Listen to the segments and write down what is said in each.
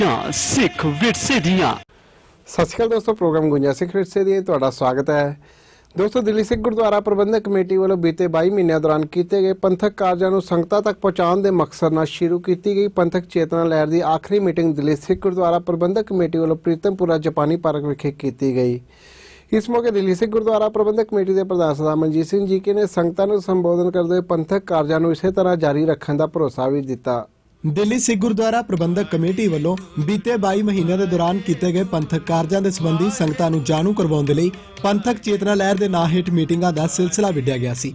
गूंजा सिख विरसे दियां। सत श्री अकाल दोस्तों, प्रोग्राम गूंजा सिख विरसे दियां तुहाडा स्वागत है। दोस्तों, दिल्ली सिख गुरुद्वारा प्रबंधक कमेटी वालों बीते 22 महीनों दौरान किए गए पंथक कार्यों को संगतां तक पहुँचाने के मकसद नाल शुरू की गई पंथक चेतना लहर की आखिरी मीटिंग दिल्ली सिख गुरुद्वारा प्रबंधक कमेटी वालों प्रीतमपुरा जापानी पार्क विखे की गई। इस मौके दिल्ली सिख गुरुद्वारा प्रबंधक कमेटी के प्रधान सरदार मनजीत सिंह जी के ने संगतां को संबोधन करते हुए पंथक कार्यों को इसे तरह जारी रखने का भरोसा भी दिता। दिल्ली सिख गुरुद्वारा प्रबंधक कमेटी वालों बीते 22 महीनों के दौरान किए गए पंथक कार्यों के संबंधी संगतां नूं जाणू करवाउण लई पंथक चेतना लहर के नां हेठ मीटिंगां का सिलसिला विढिया गया सी।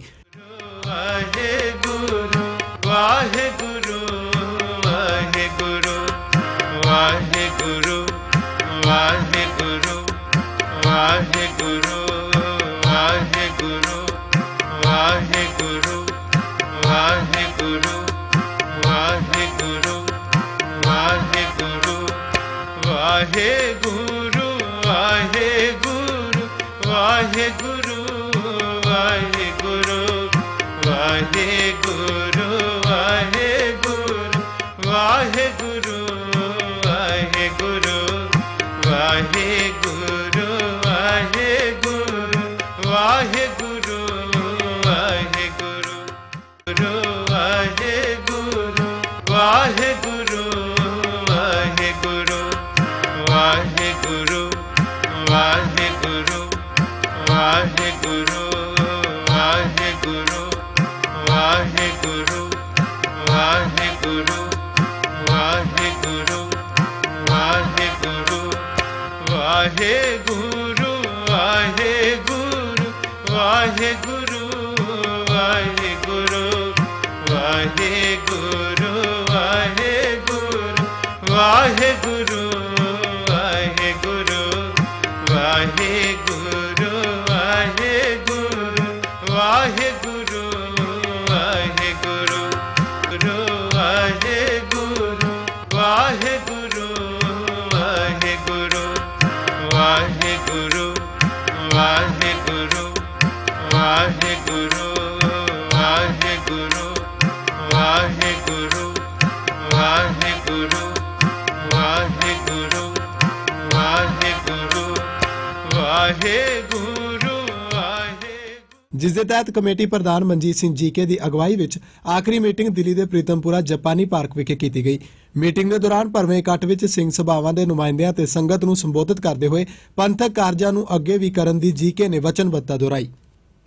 जिस दे तहत कमेटी प्रधान मनजीत सिंह जीके की अगवाई विच आखिरी मीटिंग दिल्ली के प्रीतमपुरा जापानी पार्क विखे की गई। मीटिंग के दौरान भरवें इकट्ठ विच सिंह सभावां के नुमाइंदियां ते संगत नूं संबोधित करते हुए पंथक कार्यां नूं अगे भी करन दी जीके ने वचनबद्धता दोहराई।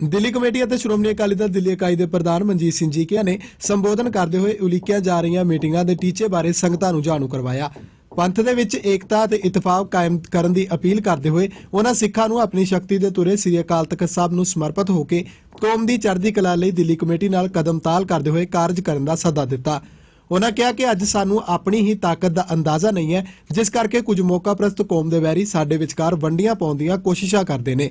दिल्ली कमेटी और श्रोमणी अकाली दल दिल्ली इकाई के प्रधान मनजीत सिंह जीके ने संबोधन करते हुए उलीकिया जा रही मीटिंगां के टीचे बारे संगतां नूं जाणू करवाया। पंथ दे विच एकता ते इतफाक कायम करन दी अपील करते हुए उन्हां सिखां नूं अपनी शक्ति दे तुरे श्री अकाल तख्त साहब नूं समर्पित होकर कौम दी चढ़दी कला लई दिल्ली कमेटी नाल कदम ताल करते हुए कारज करन दा सੱਦਾ दिता। उन्हां कहा कि अज सानू अपनी ही ताकत का अंदाजा नहीं है, जिस करके कुछ मौका प्रस्त कौम दे वैरी साडे विचकार वंडियां पाउण दीआं कोशिशां करदे ने।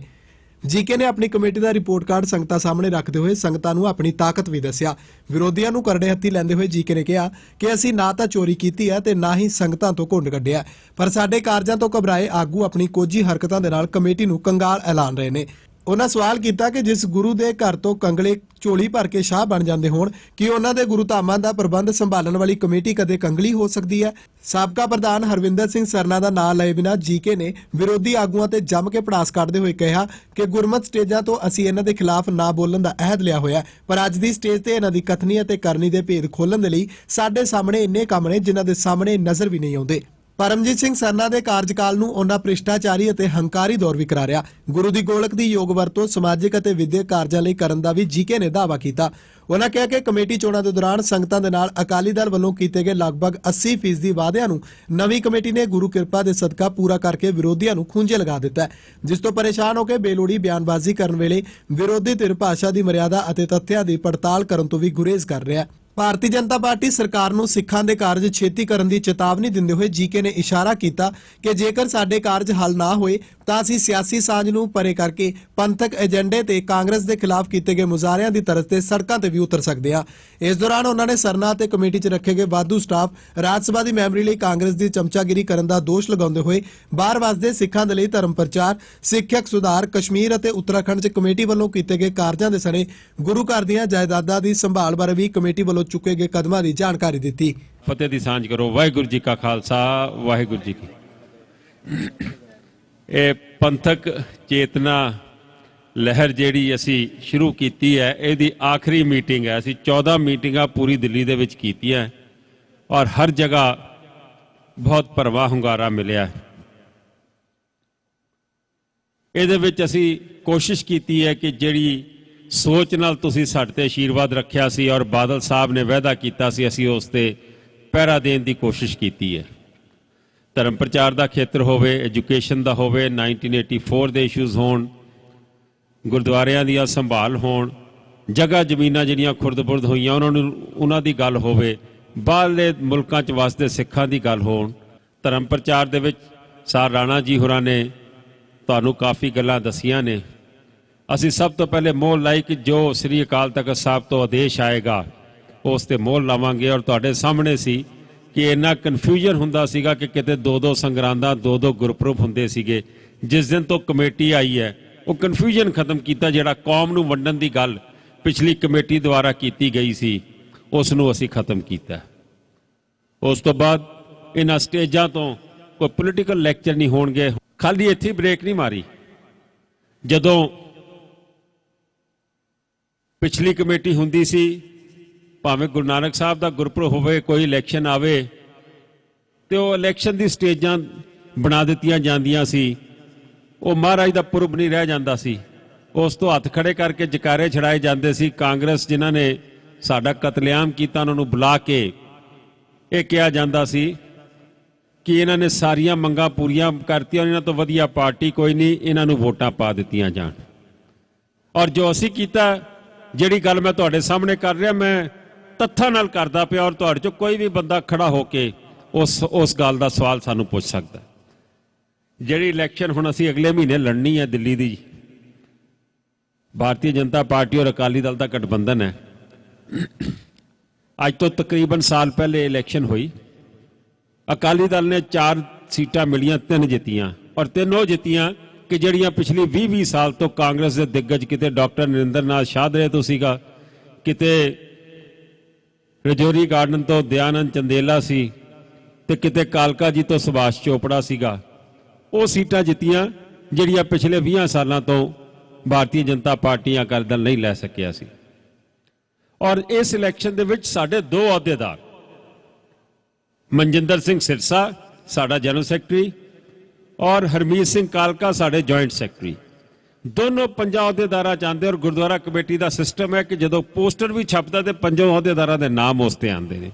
जीके ने अपनी कमेटी का रिपोर्ट कार्ड संगतां सामने रखते हुए संगतां नूं अपनी ताकत भी दस्सिया। विरोधियों नूं करड़े हत्थी लैंदे हुए जीके ने कहा कि असीं ना तां चोरी कीती है ते ना ही संगतां तो घुंड कढिया, पर साडे कारजां तो घबराए आगू अपनी कोझी हरकतां दे नाल कमेटी नूं कंगाल ऐलान रहे ने। उन्हां सवाल किया कि जिस गुरु के घर तो कंगले झोली भर के शाह बन जाते होण कि उन्हां दे गुरु धामां दा प्रबंध संभालण वाली कमेटी कदे कंगली हो सकती है। साबका प्रधान हरविंदर सिंह सरना का नाम लए बिना जीके ने विरोधी आगुआं ते जम के पड़ास कढ़दे हुए कहा कि गुरमत स्टेजां तो असीं इन्हां दे खिलाफ ना बोलण दा अहद लिया होया, पर अज दी स्टेज ते इन्हां दी कथनी ते करनी दे भेद खोलण दे लई साडे सामने इन्ने काम ने जिन्हां दे सामने नज़र भी नहीं आउंदे। परमजीत सिंह सरना के कार्यकाल नूं उन्हां भ्रिष्टाचारी और हंकारी दौर भी करारिया। गुरु की गोलक की योग वरतों समाजिक और विद्यक कार्यां लई करन दा भी जीके ने दावा किया। उन्होंने कहा कि कमेटी चोणां के दौरान संगतां दे नाल अकाली दल वालों किए गए लगभग 80% वादियां नूं नवीं कमेटी ने गुरु कृपा के सदका पूरा करके विरोधियों नूं खूंजे लगा दिता है, जिस तो परेशान होकर बेलोड़ी बयानबाजी करन वेले विरोधी धिर भाषा की मर्यादा और तथ्यां की पड़ताल करन तो भी गुरेज कर रहा है। भारतीय जनता पार्टी सरकार नूं सिखां दे कारज छेती करन दी चेतावनी दिंदे हुए जीके ने इशारा किया कि जेकर साडे कारज हल ना होए ਤਾਂ ਅਸੀਂ ਸਿਆਸੀ ਸਾਂਝ ਨੂੰ ਪਰੇ ਕਰਕੇ ਪੰਥਕ ਏਜੰਡੇ ਤੇ ਕਾਂਗਰਸ ਦੇ ਖਿਲਾਫ ਕੀਤੇ ਗਏ ਮੁਜ਼ਾਹਰਿਆਂ ਦੀ ਤਰਜ਼ ਤੇ ਸੜਕਾਂ ਤੇ ਵੀ ਉਤਰ ਸਕਦੇ ਹਾਂ। ਇਸ ਦੌਰਾਨ ਉਹਨਾਂ ਨੇ ਸਰਨਾ ਤੇ ਕਮੇਟੀ 'ਚ ਰੱਖੇ ਗਏ ਵਾਧੂ ਸਟਾਫ ਰਾਜ ਸਭਾ ਦੀ ਮੈਂਬਰੀ ਲਈ ਕਾਂਗਰਸ ਦੀ ਚਮਚਾਗਿਰੀ ਕਰਨ ਦਾ ਦੋਸ਼ ਲਗਾਉਂਦੇ ਹੋਏ ਬਾਹਰ ਵਸਦੇ ਸਿੱਖਾਂ ਦੇ ਲਈ ਧਰਮ ਪ੍ਰਚਾਰ, ਸਿੱਖਿਅਕ ਸੁਧਾਰ, ਕਸ਼ਮੀਰ ਅਤੇ ਉੱਤਰਾਖੰਡ 'ਚ ਕਮੇਟੀ ਵੱਲੋਂ ਕੀਤੇ ਗਏ ਕਾਰਜਾਂ ਦੇ ਸਣੇ ਗੁਰੂ ਘਰ ਦੀਆਂ ਜਾਇਦਾਦਾਂ ਦੀ ਸੰਭਾਲ ਬਾਰੇ ਵੀ ਕਮੇਟੀ ਵੱਲੋਂ ਚੁੱਕੇ ਗਏ ਕਦਮਾਂ ਦੀ ਜਾਣਕਾਰੀ ਦਿੱਤੀ। ਫਤਿਹ ਦੀ ਸਾਂਝ ਕਰੋ। ਵਾਹਿਗੁਰੂ ਜੀ ਕਾ ਖਾਲਸਾ, ਵਾਹਿਗੁਰੂ ਜੀ ਕੀ। ਇਹ ਪੰਥਕ ਚੇਤਨਾ ਲਹਿਰ ਜਿਹੜੀ ਅਸੀਂ ਸ਼ੁਰੂ ਕੀਤੀ ਹੈ, ਇਹਦੀ ਆਖਰੀ ਮੀਟਿੰਗ ਹੈ। ਅਸੀਂ 14 ਮੀਟਿੰਗਾਂ ਪੂਰੀ ਦਿੱਲੀ ਦੇ ਵਿੱਚ ਕੀਤੀਆਂ ਔਰ ਹਰ ਜਗ੍ਹਾ ਬਹੁਤ ਭਰਵਾਂ ਹੁੰਗਾਰਾ ਮਿਲਿਆ। ਇਹਦੇ ਵਿੱਚ ਅਸੀਂ ਕੋਸ਼ਿਸ਼ ਕੀਤੀ ਹੈ ਕਿ ਜਿਹੜੀ ਸੋਚ ਨਾਲ ਤੁਸੀਂ ਸਾਡੇ ਤੇ ਆਸ਼ੀਰਵਾਦ ਰੱਖਿਆ ਸੀ ਔਰ ਬਾਦਲ ਸਾਹਿਬ ਨੇ ਵਾਅਦਾ ਕੀਤਾ ਸੀ, ਅਸੀਂ ਉਸ ਤੇ ਪਹਿਰਾ ਦੇਣ ਦੀ ਕੋਸ਼ਿਸ਼ ਕੀਤੀ ਹੈ। ਧਰਮ ਪ੍ਰਚਾਰ ਦਾ ਖੇਤਰ ਹੋਵੇ, ਐਜੂਕੇਸ਼ਨ ਦਾ ਹੋਵੇ, 1984 ਦੇ ਇਸ਼ੂਜ਼ ਹੋਣ, ਗੁਰਦੁਆਰਿਆਂ ਦੀਆਂ ਸੰਭਾਲ ਹੋਣ, ਜਗ੍ਹਾ ਜ਼ਮੀਨਾਂ ਜਿਹੜੀਆਂ ਖੁਰਦ-ਬੁਰਦ ਹੋਈਆਂ ਉਹਨਾਂ ਦੀ ਗੱਲ ਹੋਵੇ, ਬਾਹਰਲੇ ਮੁਲਕਾਂ 'ਚ ਵਸਦੇ ਸਿੱਖਾਂ ਦੀ ਗੱਲ ਹੋਣ। ਧਰਮ ਪ੍ਰਚਾਰ ਦੇ ਵਿੱਚ ਸਰ ਰਾਣਾ ਜੀ ਹੋਰਾਂ ਨੇ ਤੁਹਾਨੂੰ ਕਾਫੀ ਗੱਲਾਂ ਦੱਸੀਆਂ ਨੇ। ਅਸੀਂ ਸਭ ਤੋਂ ਪਹਿਲੇ ਮੋਹਰ ਲਾਈ ਕਿ ਜੋ ਸ੍ਰੀ ਅਕਾਲ ਤਖਤ ਸਾਹਿਬ ਤੋਂ ਆਦੇਸ਼ ਆਏਗਾ ਉਸ ਤੇ ਮੋਹਰ ਲਾਵਾਂਗੇ। ਔਰ ਤੁਹਾਡੇ ਸਾਹਮਣੇ ਸੀ ਕਿ ਇੰਨਾ ਕਨਫਿਊਜ਼ਨ ਹੁੰਦਾ ਸੀਗਾ ਕਿ ਕਿਤੇ 2-2 ਸੰਗਰਾਂਦਾਂ, 2-2 ਗੁਰਪੁਰਬ ਹੁੰਦੇ ਸੀਗੇ। ਜਿਸ ਦਿਨ ਤੋਂ ਕਮੇਟੀ ਆਈ ਹੈ ਉਹ ਕਨਫਿਊਜ਼ਨ ਖਤਮ ਕੀਤਾ। ਜਿਹੜਾ ਕੌਮ ਨੂੰ ਵੰਡਣ ਦੀ ਗੱਲ ਪਿਛਲੀ ਕਮੇਟੀ ਦੁਆਰਾ ਕੀਤੀ ਗਈ ਸੀ ਉਸ ਨੂੰ ਅਸੀਂ ਖਤਮ ਕੀਤਾ। ਉਸ ਤੋਂ ਬਾਅਦ ਇਹਨਾਂ ਸਟੇਜਾਂ ਤੋਂ ਕੋਈ ਪੋਲੀਟੀਕਲ ਲੈਕਚਰ ਨਹੀਂ ਹੋਣਗੇ। ਖਾਲੀ ਇੱਥੇ ਬ੍ਰੇਕ ਨਹੀਂ ਮਾਰੀ। ਜਦੋਂ ਪਿਛਲੀ ਕਮੇਟੀ ਹੁੰਦੀ ਸੀ, ਭਾਵੇਂ ਗੁਰੂ ਨਾਨਕ ਸਾਹਿਬ ਦਾ ਗੁਰਪੁਰਬ ਹੋਵੇ, ਕੋਈ ਇਲੈਕਸ਼ਨ ਆਵੇ ਤੇ ਉਹ ਇਲੈਕਸ਼ਨ ਦੀ ਸਟੇਜਾਂ ਬਣਾ ਦਿੱਤੀਆਂ ਜਾਂਦੀਆਂ ਸੀ। ਉਹ ਮਹਾਰਾਜ ਦਾ ਪੁਰਬ ਨਹੀਂ ਰਹਿ ਜਾਂਦਾ ਸੀ। ਉਸ ਤੋਂ ਹੱਥ ਖੜੇ ਕਰਕੇ ਜਕਾਰੇ ਛੜਾਏ ਜਾਂਦੇ ਸੀ। ਕਾਂਗਰਸ ਜਿਨ੍ਹਾਂ ਨੇ ਸਾਡਾ ਕਤਲੇਆਮ ਕੀਤਾ ਉਹਨਾਂ ਨੂੰ ਬੁਲਾ ਕੇ ਇਹ ਕਿਹਾ ਜਾਂਦਾ ਸੀ ਕਿ ਇਹਨਾਂ ਨੇ ਸਾਰੀਆਂ ਮੰਗਾਂ ਪੂਰੀਆਂ ਕਰਤੀਆਂ, ਇਹਨਾਂ ਤੋਂ ਵਧੀਆ ਪਾਰਟੀ ਕੋਈ ਨਹੀਂ, ਇਹਨਾਂ ਨੂੰ ਵੋਟਾਂ ਪਾ ਦਿੱਤੀਆਂ ਜਾਣ। ਔਰ ਜੋ ਅਸੀਂ ਕੀਤਾ, ਜਿਹੜੀ ਗੱਲ ਮੈਂ ਤੁਹਾਡੇ ਸਾਹਮਣੇ ਕਰ ਰਿਹਾ, ਮੈਂ ਤੱਥਾਂ ਨਾਲ ਕਰਦਾ ਪਿਆ ਔਰ ਤੁਹਾਡੇ 'ਚੋਂ ਕੋਈ ਵੀ ਬੰਦਾ ਖੜਾ ਹੋ ਕੇ ਉਸ ਗੱਲ ਦਾ ਸਵਾਲ ਸਾਨੂੰ ਪੁੱਛ ਸਕਦਾ। ਜਿਹੜੀ ਇਲੈਕਸ਼ਨ ਹੁਣ ਅਸੀਂ ਅਗਲੇ ਮਹੀਨੇ ਲੜਨੀ ਹੈ ਦਿੱਲੀ ਦੀ, ਭਾਰਤੀ ਜਨਤਾ ਪਾਰਟੀ ਔਰ ਅਕਾਲੀ ਦਲ ਦਾ ਗਠਬੰਧਨ ਹੈ। ਅੱਜ ਤੋਂ ਤਕਰੀਬਨ ਸਾਲ ਪਹਿਲੇ ਇਲੈਕਸ਼ਨ ਹੋਈ। ਅਕਾਲੀ ਦਲ ਨੇ 4 ਸੀਟਾਂ ਮਿਲੀਆਂ, 3 ਜਿੱਤੀਆਂ ਔਰ 3 ਉਹ ਜਿੱਤੀਆਂ ਕਿ ਜਿਹੜੀਆਂ ਪਿਛਲੀ 20-20 ਸਾਲ ਤੋਂ ਕਾਂਗਰਸ ਦੇ ਦਿੱਗਜ, ਕਿਤੇ ਡਾਕਟਰ ਨਰਿੰਦਰ ਨਾਥ ਸ਼ਾਹਦਰੇ ਤੋਂ ਸੀਗਾ, ਕਿਤੇ ਰਜੌਰੀ ਗਾਰਡਨ ਤੋਂ ਦਿਆਨੰਦ ਚੰਦੇਲਾ ਸੀ ਤੇ ਕਿਤੇ ਕਾਲਕਾ ਜੀ ਤੋਂ ਸੁਭਾਸ਼ ਚੋਪੜਾ ਸੀਗਾ। ਉਹ ਸੀਟਾਂ ਜਿੱਤੀਆਂ ਜਿਹੜੀਆਂ ਪਿਛਲੇ 20 ਸਾਲਾਂ ਤੋਂ ਭਾਰਤੀ ਜਨਤਾ ਪਾਰਟੀ ਅਕਾਲੀ ਦਲ ਨਹੀਂ ਲੈ ਸਕਿਆ ਸੀ। ਔਰ ਇਸ ਇਲੈਕਸ਼ਨ ਦੇ ਵਿੱਚ ਸਾਡੇ 2 ਅਹੁਦੇਦਾਰ, ਮਨਜਿੰਦਰ ਸਿੰਘ ਸਿਰਸਾ ਸਾਡਾ ਜਨਰਲ ਸੈਕਟਰੀ ਔਰ ਹਰਮੀਤ ਸਿੰਘ ਕਾਲਕਾ ਸਾਡੇ ਜੁਆਇੰਟ ਸੈਕਟਰੀ, ਦੋਨੋਂ 5 ਅਹੁਦੇਦਾਰਾਂ ਚਾਹੁੰਦੇ। ਔਰ ਗੁਰਦੁਆਰਾ ਕਮੇਟੀ ਦਾ ਸਿਸਟਮ ਹੈ ਕਿ ਜਦੋਂ ਪੋਸਟਰ ਵੀ ਛਪਦਾ ਤੇ 5 ਅਹੁਦੇਦਾਰਾਂ ਦੇ ਨਾਮ ਉਸ ਤੇ ਆਉਂਦੇ ਨੇ।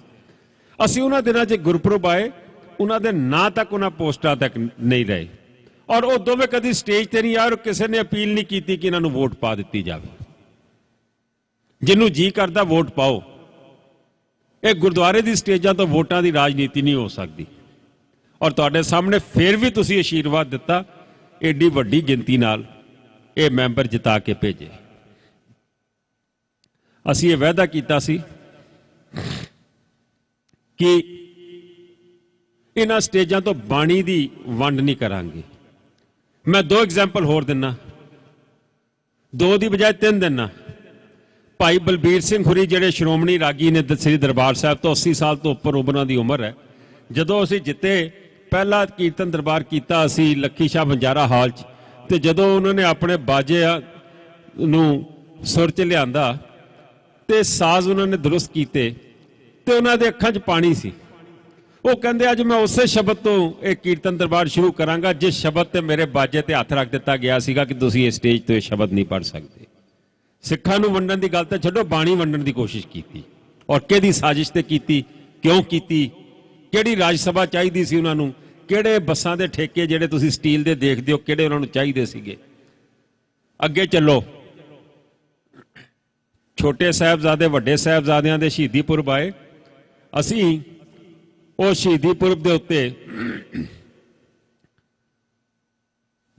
ਅਸੀਂ ਉਹਨਾਂ ਦਿਨਾਂ 'ਚ ਗੁਰਪੁਰਬ ਆਏ, ਉਹਨਾਂ ਦੇ ਨਾਂ ਤੱਕ ਉਹਨਾਂ ਪੋਸਟਰਾਂ ਤੱਕ ਨਹੀਂ ਰਹੇ ਔਰ ਉਹ ਦੋਵੇਂ ਕਦੀ ਸਟੇਜ ਤੇ ਨਹੀਂ ਆਏ ਔਰ ਕਿਸੇ ਨੇ ਅਪੀਲ ਨਹੀਂ ਕੀਤੀ ਕਿ ਇਹਨਾਂ ਨੂੰ ਵੋਟ ਪਾ ਦਿੱਤੀ ਜਾਵੇ। ਜਿਹਨੂੰ ਜੀ ਕਰਦਾ ਵੋਟ ਪਾਓ। ਇਹ ਗੁਰਦੁਆਰੇ ਦੀ ਸਟੇਜਾਂ ਤੋਂ ਵੋਟਾਂ ਦੀ ਰਾਜਨੀਤੀ ਨਹੀਂ ਹੋ ਸਕਦੀ। ਔਰ ਤੁਹਾਡੇ ਸਾਹਮਣੇ ਫਿਰ ਵੀ ਤੁਸੀਂ ਆਸ਼ੀਰਵਾਦ ਦਿੱਤਾ, ਏਡੀ ਵੱਡੀ ਗਿਣਤੀ ਨਾਲ ਇਹ ਮੈਂਬਰ ਜਿਤਾ ਕੇ ਭੇਜੇ। ਅਸੀਂ ਇਹ ਵਾਅਦਾ ਕੀਤਾ ਸੀ ਕਿ ਇਹਨਾਂ ਸਟੇਜਾਂ ਤੋਂ ਬਾਣੀ ਦੀ ਵੰਡ ਨਹੀਂ ਕਰਾਂਗੇ। ਮੈਂ 2 ਐਗਜ਼ਾਮਪਲ ਹੋਰ ਦਿੰਨਾ, 2 ਦੀ ਬਜਾਏ 3 ਦਿੰਨਾ। ਭਾਈ ਬਲਬੀਰ ਸਿੰਘ ਹੁਰੀ ਜਿਹੜੇ ਸ਼੍ਰੋਮਣੀ ਰਾਗੀ ਨੇ ਸ੍ਰੀ ਦਰਬਾਰ ਸਾਹਿਬ ਤੋਂ 80 ਸਾਲ ਤੋਂ ਉੱਪਰ ਉਹਨਾਂ ਦੀ ਉਮਰ ਹੈ। ਜਦੋਂ ਅਸੀਂ ਜਿੱਤੇ, ਪਹਿਲਾ ਕੀਰਤਨ ਦਰਬਾਰ ਕੀਤਾ ਅਸੀਂ ਲੱਖੀ ਸ਼ਾਹ ਬੰਜਾਰਾ ਹਾਲ 'ਚ, ਤੇ ਜਦੋਂ ਉਹਨਾਂ ਨੇ ਆਪਣੇ ਬਾਜੇ ਨੂੰ ਸੁਰ 'ਚ ਲਿਆਂਦਾ ਤੇ ਸਾਜ਼ ਉਹਨਾਂ ਨੇ ਦਰੁਸਤ ਕੀਤੇ ਤੇ ਉਹਨਾਂ ਦੇ ਅੱਖਾਂ 'ਚ ਪਾਣੀ ਸੀ। ਉਹ ਕਹਿੰਦੇ ਅੱਜ ਮੈਂ ਉਸੇ ਸ਼ਬਦ ਤੋਂ ਇਹ ਕੀਰਤਨ ਦਰਬਾਰ ਸ਼ੁਰੂ ਕਰਾਂਗਾ ਜਿਸ ਸ਼ਬਦ ਤੇ ਮੇਰੇ ਬਾਜੇ ਤੇ ਹੱਥ ਰੱਖ ਦਿੱਤਾ ਗਿਆ ਸੀਗਾ ਕਿ ਤੁਸੀਂ ਇਸ ਸਟੇਜ ਤੋਂ ਇਹ ਸ਼ਬਦ ਨਹੀਂ ਪੜ੍ਹ ਸਕਦੇ। ਸਿੱਖਾਂ ਨੂੰ ਵੰਡਣ ਦੀ ਗੱਲ ਤਾਂ ਛੱਡੋ, ਬਾਣੀ ਵੰਡਣ ਦੀ ਕੋਸ਼ਿਸ਼ ਕੀਤੀ ਔਰ ਕਿਹਦੀ ਸਾਜ਼ਿਸ਼ ਤੇ ਕੀਤੀ, ਕਿਉਂ ਕੀਤੀ, ਕਿਹੜੀ ਰਾਜ ਸਭਾ ਚਾਹੀਦੀ ਸੀ ਉਹਨਾਂ ਨੂੰ, ਕਿਹੜੇ ਬੱਸਾਂ ਦੇ ਠੇਕੇ ਜਿਹੜੇ ਤੁਸੀਂ ਸਟੀਲ ਦੇ ਦੇਖਦੇ ਹੋ ਕਿਹੜੇ ਉਹਨਾਂ ਨੂੰ ਚਾਹੀਦੇ ਸੀਗੇ। ਅੱਗੇ ਚੱਲੋ, ਛੋਟੇ ਸਾਹਿਬਜ਼ਾਦੇ ਵੱਡੇ ਸਾਹਿਬਜ਼ਾਦਿਆਂ ਦੇ ਸ਼ਹੀਦੀ ਪੁਰਬ ਆਏ। ਅਸੀਂ ਉਹ ਸ਼ਹੀਦੀ ਪੁਰਬ ਦੇ ਉੱਤੇ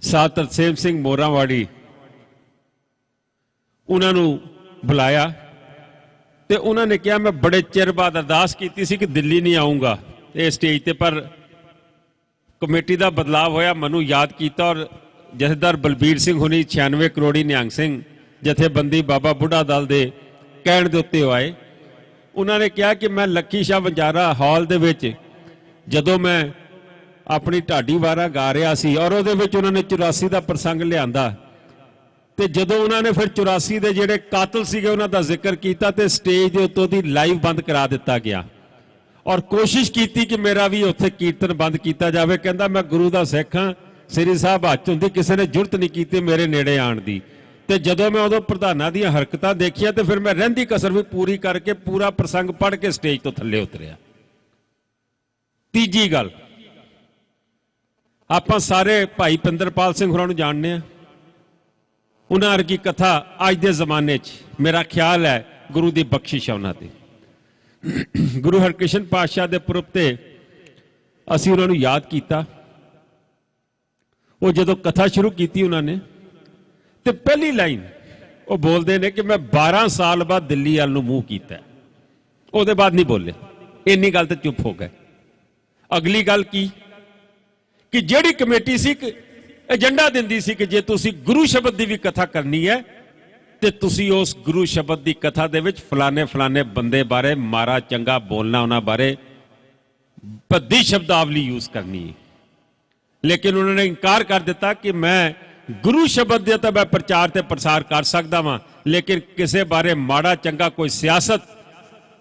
ਸਾਧ ਤਰਸੇਮ ਸਿੰਘ ਮੋਰਾਂਵਾੜੀ ਉਹਨਾਂ ਨੂੰ ਬੁਲਾਇਆ ਤੇ ਉਹਨਾਂ ਨੇ ਕਿਹਾ, ਮੈਂ ਬੜੇ ਚਿਰ ਬਾਅਦ ਅਰਦਾਸ ਕੀਤੀ ਸੀ ਕਿ ਦਿੱਲੀ ਨਹੀਂ ਆਉਂਗਾ ਇਹ ਸਟੇਜ ਤੇ, ਪਰ ਕਮੇਟੀ ਦਾ ਬਦਲਾਅ ਹੋਇਆ, ਮੈਨੂੰ ਯਾਦ ਕੀਤਾ ਔਰ ਜਥੇਦਾਰ ਬਲਬੀਰ ਸਿੰਘ ਹੁਣੀ 96 ਕਰੋੜੀ ਨਿਹੰਗ ਸਿੰਘ ਜਥੇਬੰਦੀ ਬਾਬਾ ਬੁੱਢਾ ਦਲ ਦੇ ਕਹਿਣ ਦੇ ਉੱਤੇ ਆਏ। ਉਹਨਾਂ ਨੇ ਕਿਹਾ ਕਿ ਮੈਂ ਲੱਖੀ ਸ਼ਾਹ ਵੰਜਾਰਾ ਹਾਲ ਦੇ ਵਿੱਚ ਜਦੋਂ ਮੈਂ ਆਪਣੀ ਢਾਡੀ ਵਾਰਾ ਗਾ ਰਿਹਾ ਸੀ ਔਰ ਉਹਦੇ ਵਿੱਚ ਉਹਨਾਂ ਨੇ 84 ਦਾ ਪ੍ਰਸੰਗ ਲਿਆਂਦਾ ਤੇ ਜਦੋਂ ਉਹਨਾਂ ਨੇ ਫਿਰ 84 ਦੇ ਜਿਹੜੇ ਕਾਤਲ ਸੀਗੇ ਉਹਨਾਂ ਦਾ ਜ਼ਿਕਰ ਕੀਤਾ ਤੇ ਸਟੇਜ ਦੇ ਉੱਤੋਂ ਦੀ ਲਾਈਵ ਬੰਦ ਕਰਾ ਦਿੱਤਾ ਗਿਆ ਔਰ ਕੋਸ਼ਿਸ਼ ਕੀਤੀ ਕਿ ਮੇਰਾ ਵੀ ਉੱਥੇ ਕੀਰਤਨ ਬੰਦ ਕੀਤਾ ਜਾਵੇ। ਕਹਿੰਦਾ ਮੈਂ ਗੁਰੂ ਦਾ ਸਿੱਖ ਹਾਂ, ਸ੍ਰੀ ਸਾਹਿਬ ਹੱਥ ਹੁੰਦੀ, ਕਿਸੇ ਨੇ ਜੁਰਤ ਨਹੀਂ ਕੀਤੀ ਮੇਰੇ ਨੇੜੇ ਆਣ ਦੀ। ਤੇ ਜਦੋਂ ਮੈਂ ਉਦੋਂ ਪ੍ਰਧਾਨਾਂ ਦੀਆਂ ਹਰਕਤਾਂ ਦੇਖੀਆਂ ਤੇ ਫਿਰ ਮੈਂ ਰਹਿੰਦੀ ਕਸਰ ਵੀ ਪੂਰੀ ਕਰਕੇ ਪੂਰਾ ਪ੍ਰਸੰਗ ਪੜ੍ਹ ਕੇ ਸਟੇਜ ਤੋਂ ਥੱਲੇ ਉਤਰਿਆ। ਤੀਜੀ ਗੱਲ, ਆਪਾਂ ਸਾਰੇ ਭਾਈ ਪਿੰਦਰਪਾਲ ਸਿੰਘ ਹੋਰਾਂ ਨੂੰ ਜਾਣਦੇ ਆ। ਉਹਨਾਂ ਵਰਗੀ ਕਥਾ ਅੱਜ ਦੇ ਜ਼ਮਾਨੇ 'ਚ ਮੇਰਾ ਖਿਆਲ ਹੈ ਗੁਰੂ ਦੀ ਬਖਸ਼ਿਸ਼ ਹੈ ਉਹਨਾਂ ਤੇ। ਗੁਰੂ ਹਰਕ੍ਰਿਸ਼ਨ ਪਾਤਸ਼ਾਹ ਦੇ ਪੁਰਬ ਤੇ ਅਸੀਂ ਉਹਨਾਂ ਨੂੰ ਯਾਦ ਕੀਤਾ। ਉਹ ਜਦੋਂ ਕਥਾ ਸ਼ੁਰੂ ਕੀਤੀ ਉਹਨਾਂ ਨੇ ਤੇ ਪਹਿਲੀ ਲਾਈਨ ਉਹ ਬੋਲਦੇ ਨੇ ਕਿ ਮੈਂ 12 ਸਾਲ ਬਾਅਦ ਦਿੱਲੀ ਵੱਲ ਨੂੰ ਮੂੰਹ ਕੀਤਾ। ਉਹਦੇ ਬਾਅਦ ਨਹੀਂ ਬੋਲੇ, ਇੰਨੀ ਗੱਲ ਤੇ ਚੁੱਪ ਹੋ ਗਏ। ਅਗਲੀ ਗੱਲ ਕੀ ਕਿ ਜਿਹੜੀ ਕਮੇਟੀ ਸੀ ਏਜੰਡਾ ਦਿੰਦੀ ਸੀ ਕਿ ਜੇ ਤੁਸੀਂ ਗੁਰੂ ਸ਼ਬਦ ਦੀ ਵੀ ਕਥਾ ਕਰਨੀ ਹੈ ਤੇ ਤੁਸੀਂ ਉਸ ਗੁਰੂ ਸ਼ਬਦ ਦੀ ਕਥਾ ਦੇ ਵਿੱਚ ਫਲਾਣੇ ਬੰਦੇ ਬਾਰੇ ਮਾਰਾ ਚੰਗਾ ਬੋਲਣਾ, ਉਹਨਾਂ ਬਾਰੇ ਭੱਦੀ ਸ਼ਬਦਾਵਲੀ ਯੂਜ਼ ਕਰਨੀ ਹੈ। ਲੇਕਿਨ ਉਹਨਾਂ ਨੇ ਇਨਕਾਰ ਕਰ ਦਿੱਤਾ ਕਿ ਮੈਂ ਗੁਰੂ ਸ਼ਬਦ ਦੇ ਤਾਂ ਮੈਂ ਪ੍ਰਚਾਰ ਤੇ ਪ੍ਰਸਾਰ ਕਰ ਸਕਦਾ ਵਾਂ, ਲੇਕਿਨ ਕਿਸੇ ਬਾਰੇ ਮਾੜਾ ਚੰਗਾ ਕੋਈ ਸਿਆਸਤ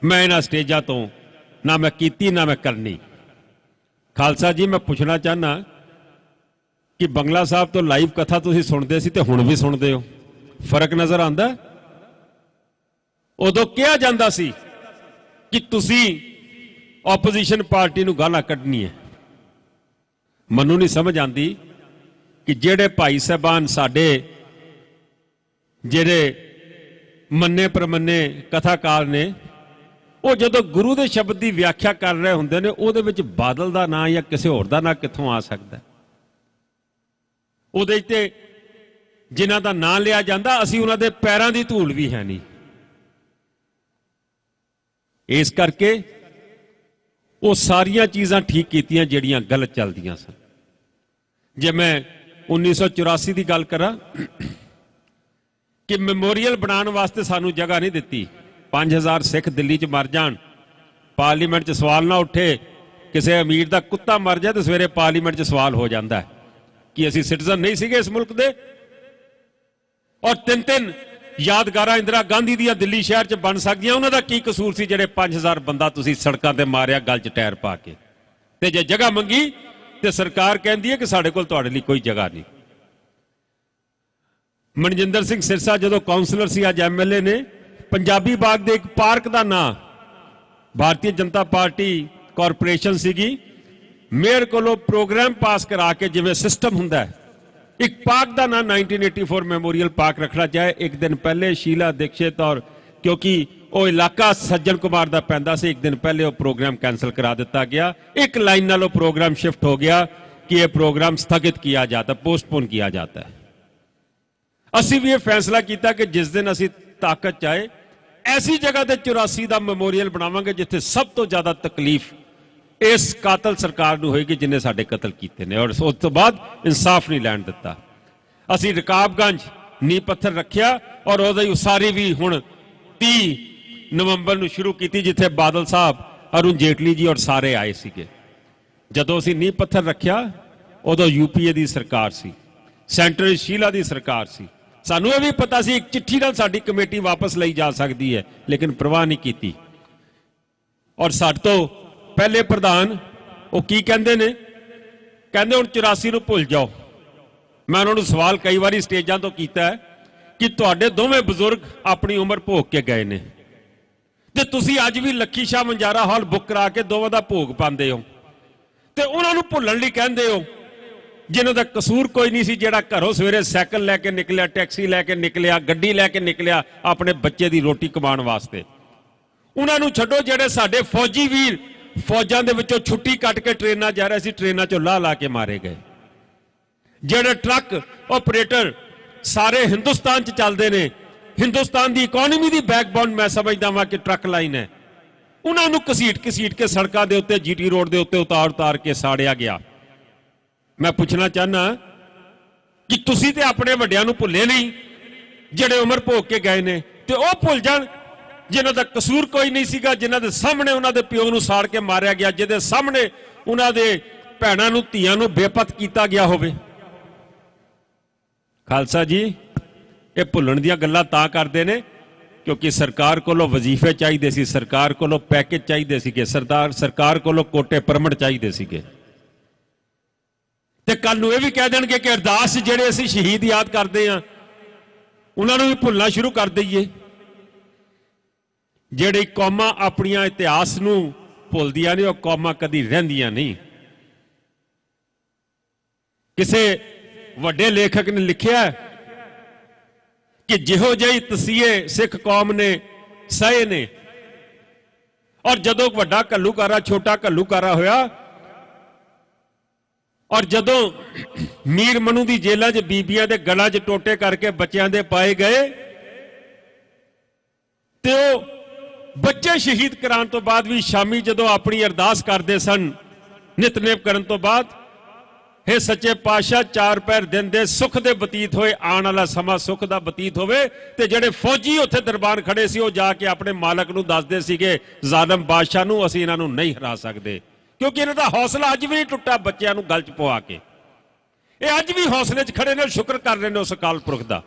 ਮੈਂ ਇਹਨਾਂ ਸਟੇਜਾਂ ਤੋਂ ਨਾ ਮੈਂ ਕੀਤੀ ਨਾ ਮੈਂ ਕਰਨੀ। ਖਾਲਸਾ ਜੀ, ਮੈਂ ਪੁੱਛਣਾ ਚਾਹਨਾ ਕਿ ਬੰਗਲਾ ਸਾਹਿਬ ਤੋਂ ਲਾਈਵ ਕਥਾ ਤੁਸੀਂ ਸੁਣਦੇ ਸੀ ਤੇ ਹੁਣ ਵੀ ਸੁਣਦੇ ਹੋ, ਫਰਕ ਨਜ਼ਰ ਆਉਂਦਾ? ਉਦੋਂ ਕਿਹਾ ਜਾਂਦਾ ਸੀ ਕਿ ਤੁਸੀਂ ਆਪੋਜੀਸ਼ਨ ਪਾਰਟੀ ਨੂੰ ਗਾਲਾਂ ਕੱਢਣੀ ਹੈ। ਮੈਨੂੰ ਨਹੀਂ ਸਮਝ ਆਉਂਦੀ ਕਿ ਜਿਹੜੇ ਭਾਈ ਸਾਹਿਬਾਨ ਸਾਡੇ ਜਿਹੜੇ ਮੰਨੇ ਪ੍ਰਮੰਨੇ ਕਥਾਕਾਰ ਨੇ, ਉਹ ਜਦੋਂ ਗੁਰੂ ਦੇ ਸ਼ਬਦ ਦੀ ਵਿਆਖਿਆ ਕਰ ਰਹੇ ਹੁੰਦੇ ਨੇ ਉਹਦੇ ਵਿੱਚ ਬਾਦਲ ਦਾ ਨਾਂ ਜਾਂ ਕਿਸੇ ਹੋਰ ਦਾ ਨਾਂ ਕਿੱਥੋਂ ਆ ਸਕਦਾ? ਉਹਦੇ ਤੇ ਜਿਨ੍ਹਾਂ ਦਾ ਨਾਂ ਲਿਆ ਜਾਂਦਾ ਅਸੀਂ ਉਹਨਾਂ ਦੇ ਪੈਰਾਂ ਦੀ ਧੂਲ ਵੀ ਹੈ ਨਹੀਂ। ਇਸ ਕਰਕੇ ਉਹ ਸਾਰੀਆਂ ਚੀਜ਼ਾਂ ਠੀਕ ਕੀਤੀਆਂ ਜਿਹੜੀਆਂ ਗਲਤ ਚੱਲਦੀਆਂ ਸਨ। ਜੇ ਮੈਂ 1984 ਦੀ ਗੱਲ ਕਰਾਂ ਕਿ ਮੈਮੋਰੀਅਲ ਬਣਾਉਣ ਵਾਸਤੇ ਸਾਨੂੰ ਜਗ੍ਹਾ ਨਹੀਂ ਦਿੱਤੀ, 5000 ਸਿੱਖ ਦਿੱਲੀ 'ਚ ਮਰ ਜਾਣ, ਪਾਰਲੀਮੈਂਟ 'ਚ ਸਵਾਲ ਨਾ ਉੱਠੇ, ਕਿਸੇ ਅਮੀਰ ਦਾ ਕੁੱਤਾ ਮਰ ਜਾਏ ਤੇ ਸਵੇਰੇ ਪਾਰਲੀਮੈਂਟ 'ਚ ਸਵਾਲ ਹੋ ਜਾਂਦਾ ਹੈ ਕਿ ਅਸੀਂ ਸਿਟੀਜ਼ਨ ਨਹੀਂ ਸੀਗੇ ਇਸ ਮੁਲਕ ਦੇ। ਔਰ 3 ਯਾਦਗਾਰਾਂ ਇੰਦਰਾ ਗਾਂਧੀ ਦੀਆਂ ਦਿੱਲੀ ਸ਼ਹਿਰ 'ਚ ਬਣ ਸਕਦੀਆਂ, ਉਹਨਾਂ ਦਾ ਕੀ ਕਸੂਰ ਸੀ ਜਿਹੜੇ 5000 ਬੰਦਾ ਤੁਸੀਂ ਸੜਕਾਂ ਤੇ ਮਾਰਿਆ ਗਲ 'ਚ ਟਾਇਰ ਪਾ ਕੇ? ਤੇ ਜੇ ਜਗ੍ਹਾ ਮੰਗੀ ਤੇ ਸਰਕਾਰ ਕਹਿੰਦੀ ਹੈ ਕਿ ਸਾਡੇ ਕੋਲ ਤੁਹਾਡੇ ਲਈ ਕੋਈ ਜਗ੍ਹਾ ਨਹੀਂ। ਮਨਜਿੰਦਰ ਸਿੰਘ ਸਿਰਸਾ ਜਦੋਂ ਕਾਉਂਸਲਰ ਸੀ, ਅੱਜ ਐਮਐਲਏ ਨੇ, ਪੰਜਾਬੀ ਬਾਗ ਦੇ ਇੱਕ ਪਾਰਕ ਦਾ ਨਾਂ ਭਾਰਤੀ ਜਨਤਾ ਪਾਰਟੀ ਕਾਰਪੋਰੇਸ਼ਨ ਸੀਗੀ, ਮੇਅਰ ਕੋਲੋਂ ਪ੍ਰੋਗਰਾਮ ਪਾਸ ਕਰਾ ਕੇ ਜਿਵੇਂ ਸਿਸਟਮ ਹੁੰਦਾ ਹੈ, ਇੱਕ ਪਾਰਕ ਦਾ ਨਾਂ 1984 ਮੈਮੋਰੀਅਲ ਪਾਰਕ ਰੱਖਣਾ ਚਾਹੇ। ਇੱਕ ਦਿਨ ਪਹਿਲੇ ਸ਼ੀਲਾ ਦੀਕਸ਼ਿਤ ਔਰ ਕਿਉਂਕਿ ਉਹ ਇਲਾਕਾ ਸੱਜਣ ਕੁਮਾਰ ਦਾ ਪੈਂਦਾ ਸੀ, ਇੱਕ ਦਿਨ ਪਹਿਲੇ ਉਹ ਪ੍ਰੋਗਰਾਮ ਕੈਂਸਲ ਕਰਾ ਦਿੱਤਾ ਗਿਆ। ਇੱਕ ਲਾइन ਨਾਲ ਉਹ ਪ੍ਰੋਗਰਾਮ शिफ्ट हो गया कि यह प्रोग्राम स्थगित किया जाता, पोस्टपोन किया जाता है। ਅਸੀਂ ਵੀ ਇਹ ਫੈਸਲਾ ਕੀਤਾ ਕਿ ਜਿਸ ਦਿਨ ਅਸੀਂ ਤਾਕਤ ਚਾਹੇ ਐਸੀ ਜਗ੍ਹਾ ਤੇ 84 ਦਾ ਮੈਮੋਰੀਅਲ ਬਣਾਵਾਂਗੇ ਜਿੱਥੇ ਸਭ ਤੋਂ ਜ਼ਿਆਦਾ ਤਕਲੀਫ ਇਸ ਕਾਤਲ ਸਰਕਾਰ ਨੂੰ ਹੋਏਗੀ ਜਿਨੇ ਸਾਡੇ ਕਤਲ ਕੀਤੇ ਨੇ, ਔਰ ਉਸ ਤੋਂ ਬਾਅਦ ਇਨਸਾਫ ਨਹੀਂ ਲੈਣ ਦਿੱਤਾ। ਅਸੀਂ ਰਕਾਬਗੰਜ ਨੀਂਹ ਪੱਥਰ ਰੱਖਿਆ ਔਰ ਉਹਦੀ ਉਸਾਰੀ ਵੀ ਹੁਣ 30 ਨਵੰਬਰ ਨੂੰ ਸ਼ੁਰੂ ਕੀਤੀ, ਜਿੱਥੇ ਬਾਦਲ ਸਾਹਿਬ, ਅਰੁਣ ਜੇਟਲੀ ਜੀ ਔਰ ਸਾਰੇ ਆਏ ਸੀਗੇ। ਜਦੋਂ ਅਸੀਂ ਨੀਂਹ ਪੱਥਰ ਰੱਖਿਆ ਉਦੋਂ यूपीए ਦੀ ਸਰਕਾਰ ਸੀ, ਸੈਂਟਰ ਵਿੱਚ ਸ਼ੀਲਾ ਦੀ ਸਰਕਾਰ ਸੀ। ਸਾਨੂੰ ਇਹ ਵੀ ਪਤਾ ਸੀ ਇੱਕ ਚਿੱਠੀ ਨਾਲ ਸਾਡੀ ਕਮੇਟੀ ਵਾਪਸ ਲਈ ਜਾ ਸਕਦੀ ਹੈ, ਲੇਕਿਨ ਪ੍ਰਵਾਹ ਨਹੀਂ ਕੀਤੀ। ਔਰ ਸਾਡੇ ਤੋਂ ਪਹਿਲੇ ਪ੍ਰਧਾਨ ਉਹ ਕੀ ਕਹਿੰਦੇ ਨੇ, ਕਹਿੰਦੇ ਹੁਣ 84 ਨੂੰ ਭੁੱਲ ਜਾਓ। ਮੈਂ ਉਹਨਾਂ ਨੂੰ ਸਵਾਲ ਕਈ ਵਾਰੀ ਸਟੇਜਾਂ ਤੋਂ ਕੀਤਾ ਹੈ ਕਿ ਤੁਹਾਡੇ ਦੋਵੇਂ ਬਜ਼ੁਰਗ ਆਪਣੀ ਉਮਰ ਭੋਗ ਕੇ ਗਏ ਨੇ ਤੇ ਤੁਸੀਂ ਅੱਜ ਵੀ ਲੱਖੀ ਸ਼ਾਹ ਵੰਜਾਰਾ ਹਾਲ ਬੁੱਕ ਕਰਾ ਕੇ ਦੋਵਾਂ ਦਾ ਭੋਗ ਪਾਉਂਦੇ ਹੋ ਤੇ ਉਹਨਾਂ ਨੂੰ ਭੁੱਲਣ ਲਈ ਕਹਿੰਦੇ ਹੋ ਜਿਨ੍ਹਾਂ ਦਾ ਕਸੂਰ ਕੋਈ ਨਹੀਂ ਸੀ, ਜਿਹੜਾ ਘਰੋਂ ਸਵੇਰੇ ਸਾਈਕਲ ਲੈ ਕੇ ਨਿਕਲਿਆ, ਟੈਕਸੀ ਲੈ ਕੇ ਨਿਕਲਿਆ, ਗੱਡੀ ਲੈ ਕੇ ਨਿਕਲਿਆ ਆਪਣੇ ਬੱਚੇ ਦੀ ਰੋਟੀ ਕਮਾਉਣ ਵਾਸਤੇ। ਉਹਨਾਂ ਨੂੰ ਛੱਡੋ ਜਿਹੜੇ ਸਾਡੇ ਫੌਜੀ ਵੀਰ ਫੌਜਾਂ ਦੇ ਵਿੱਚੋਂ ਛੁੱਟੀ ਕੱਟ ਕੇ ਟ੍ਰੇਨਾਂ ਜਾ ਰਹੇ ਸੀ, ਟ੍ਰੇਨਾਂ 'ਚੋਂ ਲਾਹ ਲਾ ਕੇ ਮਾਰੇ ਗਏ। ਜਿਹੜੇ ਟਰੱਕ ਆਪਰੇਟਰ ਸਾਰੇ ਹਿੰਦੁਸਤਾਨ 'ਚ ਚੱਲਦੇ ਨੇ, ਹਿੰਦੁਸਤਾਨ ਦੀ ਇਕਨੋਮੀ ਦੀ ਬੈਕਬੋਨ ਮੈਂ ਸਮਝਦਾ ਵਾਂ ਕਿ ਟਰੱਕ ਲਾਈਨ ਹੈ, ਉਹਨਾਂ ਨੂੰ ਘਸੀਟ ਕੇ ਸੜਕਾਂ ਦੇ ਉੱਤੇ GT ਰੋਡ ਦੇ ਉੱਤੇ ਉਤਾਰ ਕੇ ਸਾੜਿਆ ਗਿਆ। ਮੈਂ ਪੁੱਛਣਾ ਚਾਹਨਾ ਕਿ ਤੁਸੀਂ ਤੇ ਆਪਣੇ ਵੱਡਿਆਂ ਨੂੰ ਭੁੱਲੇ ਨਹੀਂ ਜਿਹੜੇ ਉਮਰ ਭੋਗ ਕੇ ਗਏ ਨੇ, ਤੇ ਉਹ ਭੁੱਲ ਜਾਣ ਜਿਨ੍ਹਾਂ ਦਾ ਕਸੂਰ ਕੋਈ ਨਹੀਂ ਸੀਗਾ, ਜਿਨ੍ਹਾਂ ਦੇ ਸਾਹਮਣੇ ਉਹਨਾਂ ਦੇ ਪਿਓ ਨੂੰ ਸਾੜ ਕੇ ਮਾਰਿਆ ਗਿਆ, ਜਿਹਦੇ ਸਾਹਮਣੇ ਉਹਨਾਂ ਦੇ ਭੈਣਾਂ ਨੂੰ ਧੀਆਂ ਨੂੰ ਬੇਪਤ ਕੀਤਾ ਗਿਆ ਹੋਵੇ। ਖਾਲਸਾ ਜੀ ਇਹ ਭੁੱਲਣ ਦੀਆਂ ਗੱਲਾਂ ਤਾਂ ਕਰਦੇ ਨੇ ਕਿਉਂਕਿ ਸਰਕਾਰ ਕੋਲੋਂ ਵਜ਼ੀਫੇ ਚਾਹੀਦੇ ਸੀ, ਸਰਕਾਰ ਕੋਲੋਂ ਪੈਕੇਜ ਚਾਹੀਦੇ ਸੀਗੇ, ਸਰਕਾਰ ਕੋਲੋਂ ਕੋਟੇ ਪਰਮਿਟ ਚਾਹੀਦੇ ਸੀਗੇ, ਤੇ ਕੱਲ ਨੂੰ ਇਹ ਵੀ ਕਹਿ ਦੇਣਗੇ ਕਿ ਅਰਦਾਸ ਜਿਹੜੇ ਅਸੀਂ ਸ਼ਹੀਦ ਯਾਦ ਕਰਦੇ ਆ ਉਹਨਾਂ ਨੂੰ ਵੀ ਭੁੱਲਣਾ ਸ਼ੁਰੂ ਕਰ ਦਈਏ। ਜਿਹੜੀ ਕੌਮਾਂ ਆਪਣੀਆਂ ਇਤਿਹਾਸ ਨੂੰ ਭੁੱਲਦੀਆਂ ਨੇ ਉਹ ਕੌਮਾਂ ਕਦੀ ਰਹਿੰਦੀਆਂ ਨਹੀਂ। ਕਿਸੇ ਵੱਡੇ ਲੇਖਕ ਨੇ ਲਿਖਿਆ ਕਿ ਜਿਹੋ ਜਿਹੀ ਤਸੀਹੇ ਸਿੱਖ ਕੌਮ ਨੇ ਸਹੇ ਨੇ, ਔਰ ਜਦੋਂ ਵੱਡਾ ਘੱਲੂਘਾਰਾ ਛੋਟਾ ਘੱਲੂਘਾਰਾ ਹੋਇਆ, ਔਰ ਜਦੋਂ ਮੀਰ ਮਨੂ ਦੀ ਜੇਲਾਂ 'ਚ ਬੀਬੀਆਂ ਦੇ ਗਲਾਂ 'ਚ ਟੋਟੇ ਕਰਕੇ ਬੱਚਿਆਂ ਦੇ ਪਾਏ ਗਏ, ਤੇ ਉਹ ਬੱਚੇ ਸ਼ਹੀਦ ਕਰਾਉਣ ਤੋਂ ਬਾਅਦ ਵੀ ਸ਼ਾਮੀ ਜਦੋਂ ਆਪਣੀ ਅਰਦਾਸ ਕਰਦੇ ਸਨ ਨਿਤਨੇਮ ਕਰਨ ਤੋਂ ਬਾਅਦ, हे ਸੱਚੇ ਪਾਤਸ਼ਾਹ ਚਾਰ ਪੈਰ ਦਿਨ ਦੇ ਸੁੱਖ ਦੇ ਬਤੀਤ ਹੋਏ, ਆਉਣ ਵਾਲਾ ਸਮਾਂ ਸੁੱਖ ਦਾ ਬਤੀਤ ਹੋਵੇ। ਤੇ ਜਿਹੜੇ ਫੌਜੀ ਉੱਥੇ ਦਰਬਾਰ ਖੜੇ ਸੀ ਉਹ ਜਾ ਕੇ ਆਪਣੇ ਮਾਲਕ ਨੂੰ ਦੱਸਦੇ ਸੀਗੇ ਜ਼ਾਲਮ ਬਾਦਸ਼ਾਹ ਨੂੰ ਅਸੀਂ ਇਹਨਾਂ ਨੂੰ ਨਹੀਂ ਹਰਾ ਸਕਦੇ, ਕਿਉਂਕਿ ਇਹਨਾਂ ਦਾ ਹੌਸਲਾ ਅੱਜ ਵੀ ਨਹੀਂ ਟੁੱਟਾ ਬੱਚਿਆਂ ਨੂੰ ਗਲ 'ਚ ਪਵਾ ਕੇ। ਇਹ ਅੱਜ ਵੀ ਹੌਸਲੇ 'ਚ ਖੜੇ ਨੇ, ਸ਼ੁਕਰ ਕਰ ਰਹੇ ਨੇ ਉਸ ਅਕਾਲ ਪੁਰਖ ਦਾ,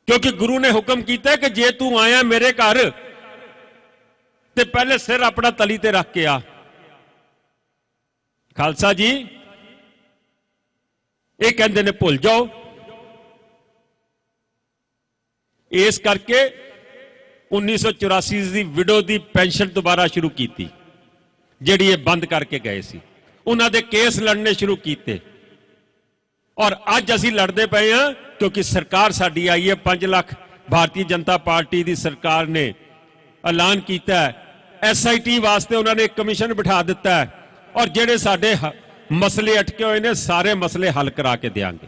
ਕਿਉਂਕਿ ਗੁਰੂ ਨੇ ਹੁਕਮ ਕੀਤਾ ਕਿ ਜੇ ਤੂੰ ਆਇਆ ਮੇਰੇ ਘਰ ਤੇ ਪਹਿਲੇ ਸਿਰ ਆਪਣਾ ਤਲੀ ਤੇ ਰੱਖ ਕੇ ਆ। ਖਾਲਸਾ ਜੀ ਇਹ ਕਹਿੰਦੇ ਨੇ ਭੁੱਲ ਜਾਓ, ਇਸ ਕਰਕੇ 1984 ਦੀ ਵਿਡੋ ਦੀ ਪੈਨਸ਼ਨ ਦੁਬਾਰਾ ਸ਼ੁਰੂ ਕੀਤੀ, ਜਿਹੜੀ ਇਹ ਬੰਦ ਕਰਕੇ ਗਏ ਸੀ। ਉਹਨਾਂ ਦੇ ਕੇਸ ਲੜਨੇ ਸ਼ੁਰੂ ਕੀਤੇ, ਔਰ ਅੱਜ ਅਸੀਂ ਲੜਦੇ ਪਏ ਹਾਂ ਕਿਉਂਕਿ ਸਰਕਾਰ ਸਾਡੀ ਆਈ ਹੈ 5 ਲੱਖ। ਭਾਰਤੀ ਜਨਤਾ ਪਾਰਟੀ ਦੀ ਸਰਕਾਰ ਨੇ ਐਲਾਨ ਕੀਤਾ ਹੈ SIT ਵਾਸਤੇ ਉਹਨਾਂ ਨੇ ਇੱਕ ਕਮਿਸ਼ਨ ਬਿਠਾ ਦਿੱਤਾ ਹੈ, ਔਰ ਜਿਹੜੇ ਸਾਡੇ ਮਸਲੇ ਅਟਕੇ ਹੋਏ ਨੇ ਸਾਰੇ ਮਸਲੇ ਹੱਲ ਕਰਾ ਕੇ ਦੇਾਂਗੇ।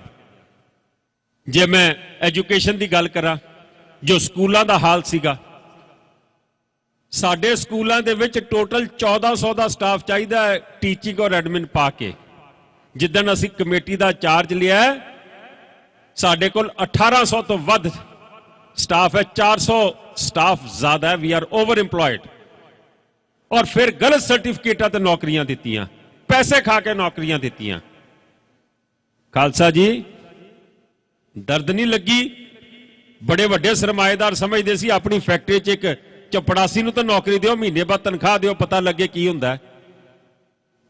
ਜੇ ਮੈਂ ਐਜੂਕੇਸ਼ਨ ਦੀ ਗੱਲ ਕਰਾਂ, ਜੋ ਸਕੂਲਾਂ ਦਾ ਹਾਲ ਸੀਗਾ, ਸਾਡੇ ਸਕੂਲਾਂ ਦੇ ਵਿੱਚ ਟੋਟਲ 1400 ਦਾ ਸਟਾਫ ਚਾਹੀਦਾ ਹੈ ਟੀਚਿੰਗ ਔਰ ਐਡਮਿਨ ਪਾ ਕੇ। ਜਿੱਦਣ ਅਸੀਂ ਕਮੇਟੀ ਦਾ ਚਾਰਜ ਲਿਆ ਸਾਡੇ ਕੋਲ 1800 ਤੋਂ ਵੱਧ ਸਟਾਫ ਹੈ, 400 ਸਟਾਫ ਜ਼ਿਆਦਾ ਹੈ। We are over employed. ਔਰ ਫਿਰ ਗਲਤ ਸਰਟੀਫਿਕੇਟਾਂ ਤੇ ਨੌਕਰੀਆਂ ਦਿੱਤੀਆਂ, ਪੈਸੇ ਖਾ ਕੇ ਨੌਕਰੀਆਂ ਦਿੱਤੀਆਂ। ਖਾਲਸਾ ਜੀ ਦਰਦ ਨਹੀਂ ਲੱਗੀ? ਬੜੇ ਵੱਡੇ ਸਰਮਾਏਦਾਰ ਸਮਝਦੇ ਸੀ ਆਪਣੀ ਫੈਕਟਰੀ 'ਚ ਇੱਕ ਚਪੜਾਸੀ ਨੂੰ ਤਾਂ ਨੌਕਰੀ ਦਿਓ, ਮਹੀਨੇ ਬਾਅਦ ਤਨਖਾਹ ਦਿਓ, ਪਤਾ ਲੱਗੇ ਕੀ ਹੁੰਦਾ।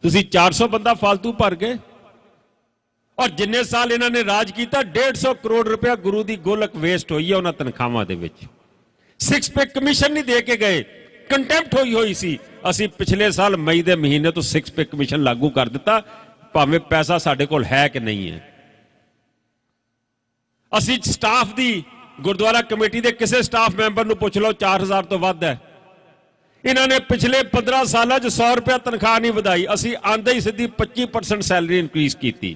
ਤੁਸੀਂ 400 ਬੰਦਾ ਫालतू ਭਰ ਗਏ, ਔਰ ਜਿੰਨੇ ਸਾਲ ਇਹਨਾਂ ਨੇ ਰਾਜ ਕੀਤਾ 150 ਕਰੋੜ ਰੁਪਇਆ ਗੁਰੂ ਦੀ ਗੋਲਕ ਵੇਸਟ ਹੋਈ ਹੈ ਉਹਨਾਂ ਤਨਖਾਹਾਂ ਦੇ ਵਿੱਚ। 6 ਪੈਕ ਕਮਿਸ਼ਨ ਨਹੀਂ ਦੇ ਕੇ ਗਏ, ਕੰਟੈਂਪਟ ਹੋਈ ਸੀ। ਅਸੀਂ ਪਿਛਲੇ ਸਾਲ ਮਈ ਦੇ ਮਹੀਨੇ ਤੋਂ 6 ਪੈਕ ਕਮਿਸ਼ਨ ਲਾਗੂ ਕਰ ਦਿੱਤਾ, ਭਾਵੇਂ ਪੈਸਾ ਸਾਡੇ ਕੋਲ ਹੈ ਕਿ ਨਹੀਂ ਹੈ। ਅਸੀਂ ਸਟਾਫ ਦੀ ਗੁਰਦੁਆਰਾ ਕਮੇਟੀ ਦੇ ਕਿਸੇ ਸਟਾਫ ਮੈਂਬਰ ਨੂੰ ਪੁੱਛ ਲਓ 4000 ਤੋਂ ਵੱਧ ਹੈ। ਇਹਨਾਂ ਨੇ ਪਿਛਲੇ 15 ਸਾਲਾਂ 'ਚ 100 ਰੁਪਇਆ ਤਨਖਾਹ ਨਹੀਂ ਵਧਾਈ। ਅਸੀਂ ਆਂਦੇ ਹੀ ਸਿੱਧੀ 25% ਸੈਲਰੀ ਇਨਕਰੀਜ਼ ਕੀਤੀ।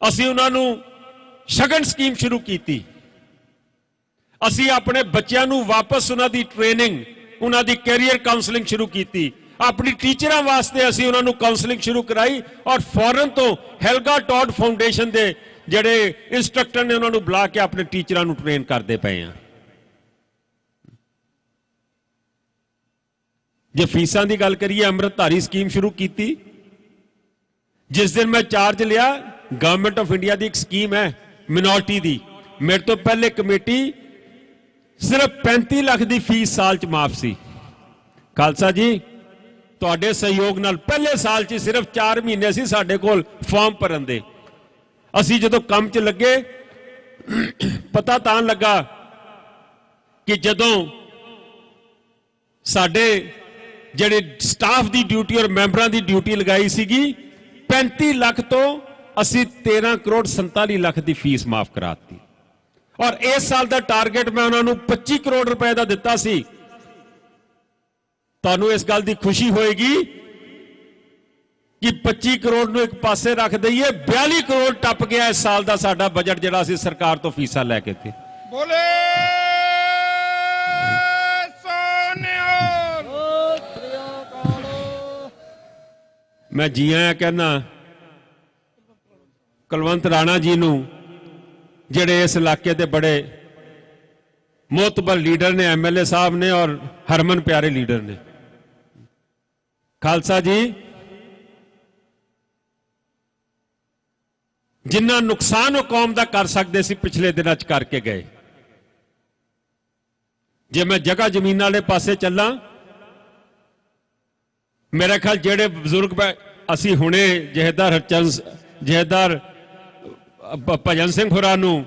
ਅਸੀਂ ਉਹਨਾਂ ਨੂੰ ਸ਼ਗਨ ਸਕੀਮ ਸ਼ੁਰੂ ਕੀਤੀ। ਅਸੀਂ ਆਪਣੇ ਬੱਚਿਆਂ ਨੂੰ ਵਾਪਸ ਉਹਨਾਂ ਦੀ ਟ੍ਰੇਨਿੰਗ, ਉਹਨਾਂ ਦੀ ਕੈਰੀਅਰ ਕਾਉਂਸਲਿੰਗ ਸ਼ੁਰੂ ਕੀਤੀ। ਆਪਣੀ ਟੀਚਰਾਂ ਵਾਸਤੇ ਅਸੀਂ ਉਹਨਾਂ ਨੂੰ ਕਾਉਂਸਲਿੰਗ ਸ਼ੁਰੂ ਕਰਾਈ, ਔਰ ਫੌਰਨ ਤੋਂ ਹੈਲਗਾ ਟੌਡ ਫਾਊਂਡੇਸ਼ਨ ਦੇ ਜਿਹੜੇ ਇੰਸਟ੍ਰਕਟਰ ਨੇ ਉਹਨਾਂ ਨੂੰ ਬੁਲਾ ਕੇ ਆਪਣੇ ਟੀਚਰਾਂ ਨੂੰ ਟ੍ਰੇਨ ਕਰਦੇ ਪਏ ਆ। ਜੇ ਫੀਸਾਂ ਦੀ ਗੱਲ ਕਰੀਏ, ਅੰਮ੍ਰਿਤਧਾਰੀ ਸਕੀਮ ਸ਼ੁਰੂ ਕੀਤੀ। ਜਿਸ ਦਿਨ ਮੈਂ ਚਾਰਜ ਲਿਆ, ਗਵਰਨਮੈਂਟ ਆਫ ਇੰਡੀਆ ਦੀ ਇੱਕ ਸਕੀਮ ਹੈ ਮਿਨੋਰਟੀ ਦੀ, ਮੇਰੇ ਤੋਂ ਪਹਿਲੇ ਕਮੇਟੀ ਸਿਰਫ 35 ਲੱਖ ਦੀ ਫੀਸ ਸਾਲ 'ਚ ਮਾਫ ਸੀ। ਖਾਲਸਾ ਜੀ ਤੁਹਾਡੇ ਸਹਿਯੋਗ ਨਾਲ ਪਹਿਲੇ ਸਾਲ 'ਚ ਸਿਰਫ 4 ਮਹੀਨੇ ਸੀ ਸਾਡੇ ਕੋਲ ਫਾਰਮ ਭਰਨ ਦੇ। ਅਸੀਂ ਜਦੋਂ ਕੰਮ 'ਚ ਲੱਗੇ ਪਤਾ ਤਾਂ ਲੱਗਾ ਕਿ ਜਦੋਂ ਸਾਡੇ ਜਿਹੜੇ ਸਟਾਫ ਦੀ ਡਿਊਟੀ ਔਰ ਮੈਂਬਰਾਂ ਦੀ ਡਿਊਟੀ ਲਗਾਈ ਸੀਗੀ, 35 ਲੱਖ ਤੋਂ ਅਸੀਂ 13 ਕਰੋੜ 47 ਲੱਖ ਦੀ ਫੀਸ ਮਾਫ ਕਰਾਤੀ। ਔਰ ਇਸ ਸਾਲ ਦਾ ਟਾਰਗੇਟ ਮੈਂ ਉਹਨਾਂ ਨੂੰ 25 ਕਰੋੜ ਰੁਪਏ ਦਾ ਦਿੱਤਾ ਸੀ। ਤੁਹਾਨੂੰ ਇਸ ਗੱਲ ਦੀ ਖੁਸ਼ੀ ਹੋਏਗੀ कि 25 करोड़ ਨੂੰ ਇੱਕ ਪਾਸੇ ਰੱਖ ਦਈਏ 42 ਕਰੋੜ ਟੱਪ ਗਿਆ ਇਸ ਸਾਲ ਦਾ ਸਾਡਾ ਬਜਟ ਜਿਹੜਾ ਅਸੀਂ ਸਰਕਾਰ ਤੋਂ ਫੀਸਾਂ ਲੈ ਕੇ ਤੇ ਬੋਲੇ ਸੋਨਿਹਾਲ ਮੈਂ ਜੀ ਆਇਆਂ ਕਹਿੰਦਾ ਕੁਲਵੰਤ ਰਾਣਾ ਜੀ ਨੂੰ ਜਿਹੜੇ ਇਸ ਇਲਾਕੇ ਦੇ ਬੜੇ ਮੋਤਬਰ ਲੀਡਰ ਨੇ ਐਮਐਲਏ ਸਾਹਿਬ ਨੇ ਔਰ ਹਰਮਨ ਪਿਆਰੇ ਲੀਡਰ ਨੇ ਖਾਲਸਾ ਜੀ जिन्ना नुकसान वो कौम का कर सकते सी पिछले दिनों च करके गए जे मैं जगह जमीन वाले पासे चला मेरा ख्याल जेड़े बुजुर्ग असी हुणे जहेदार जहेदार भजन सिंह होरां नूं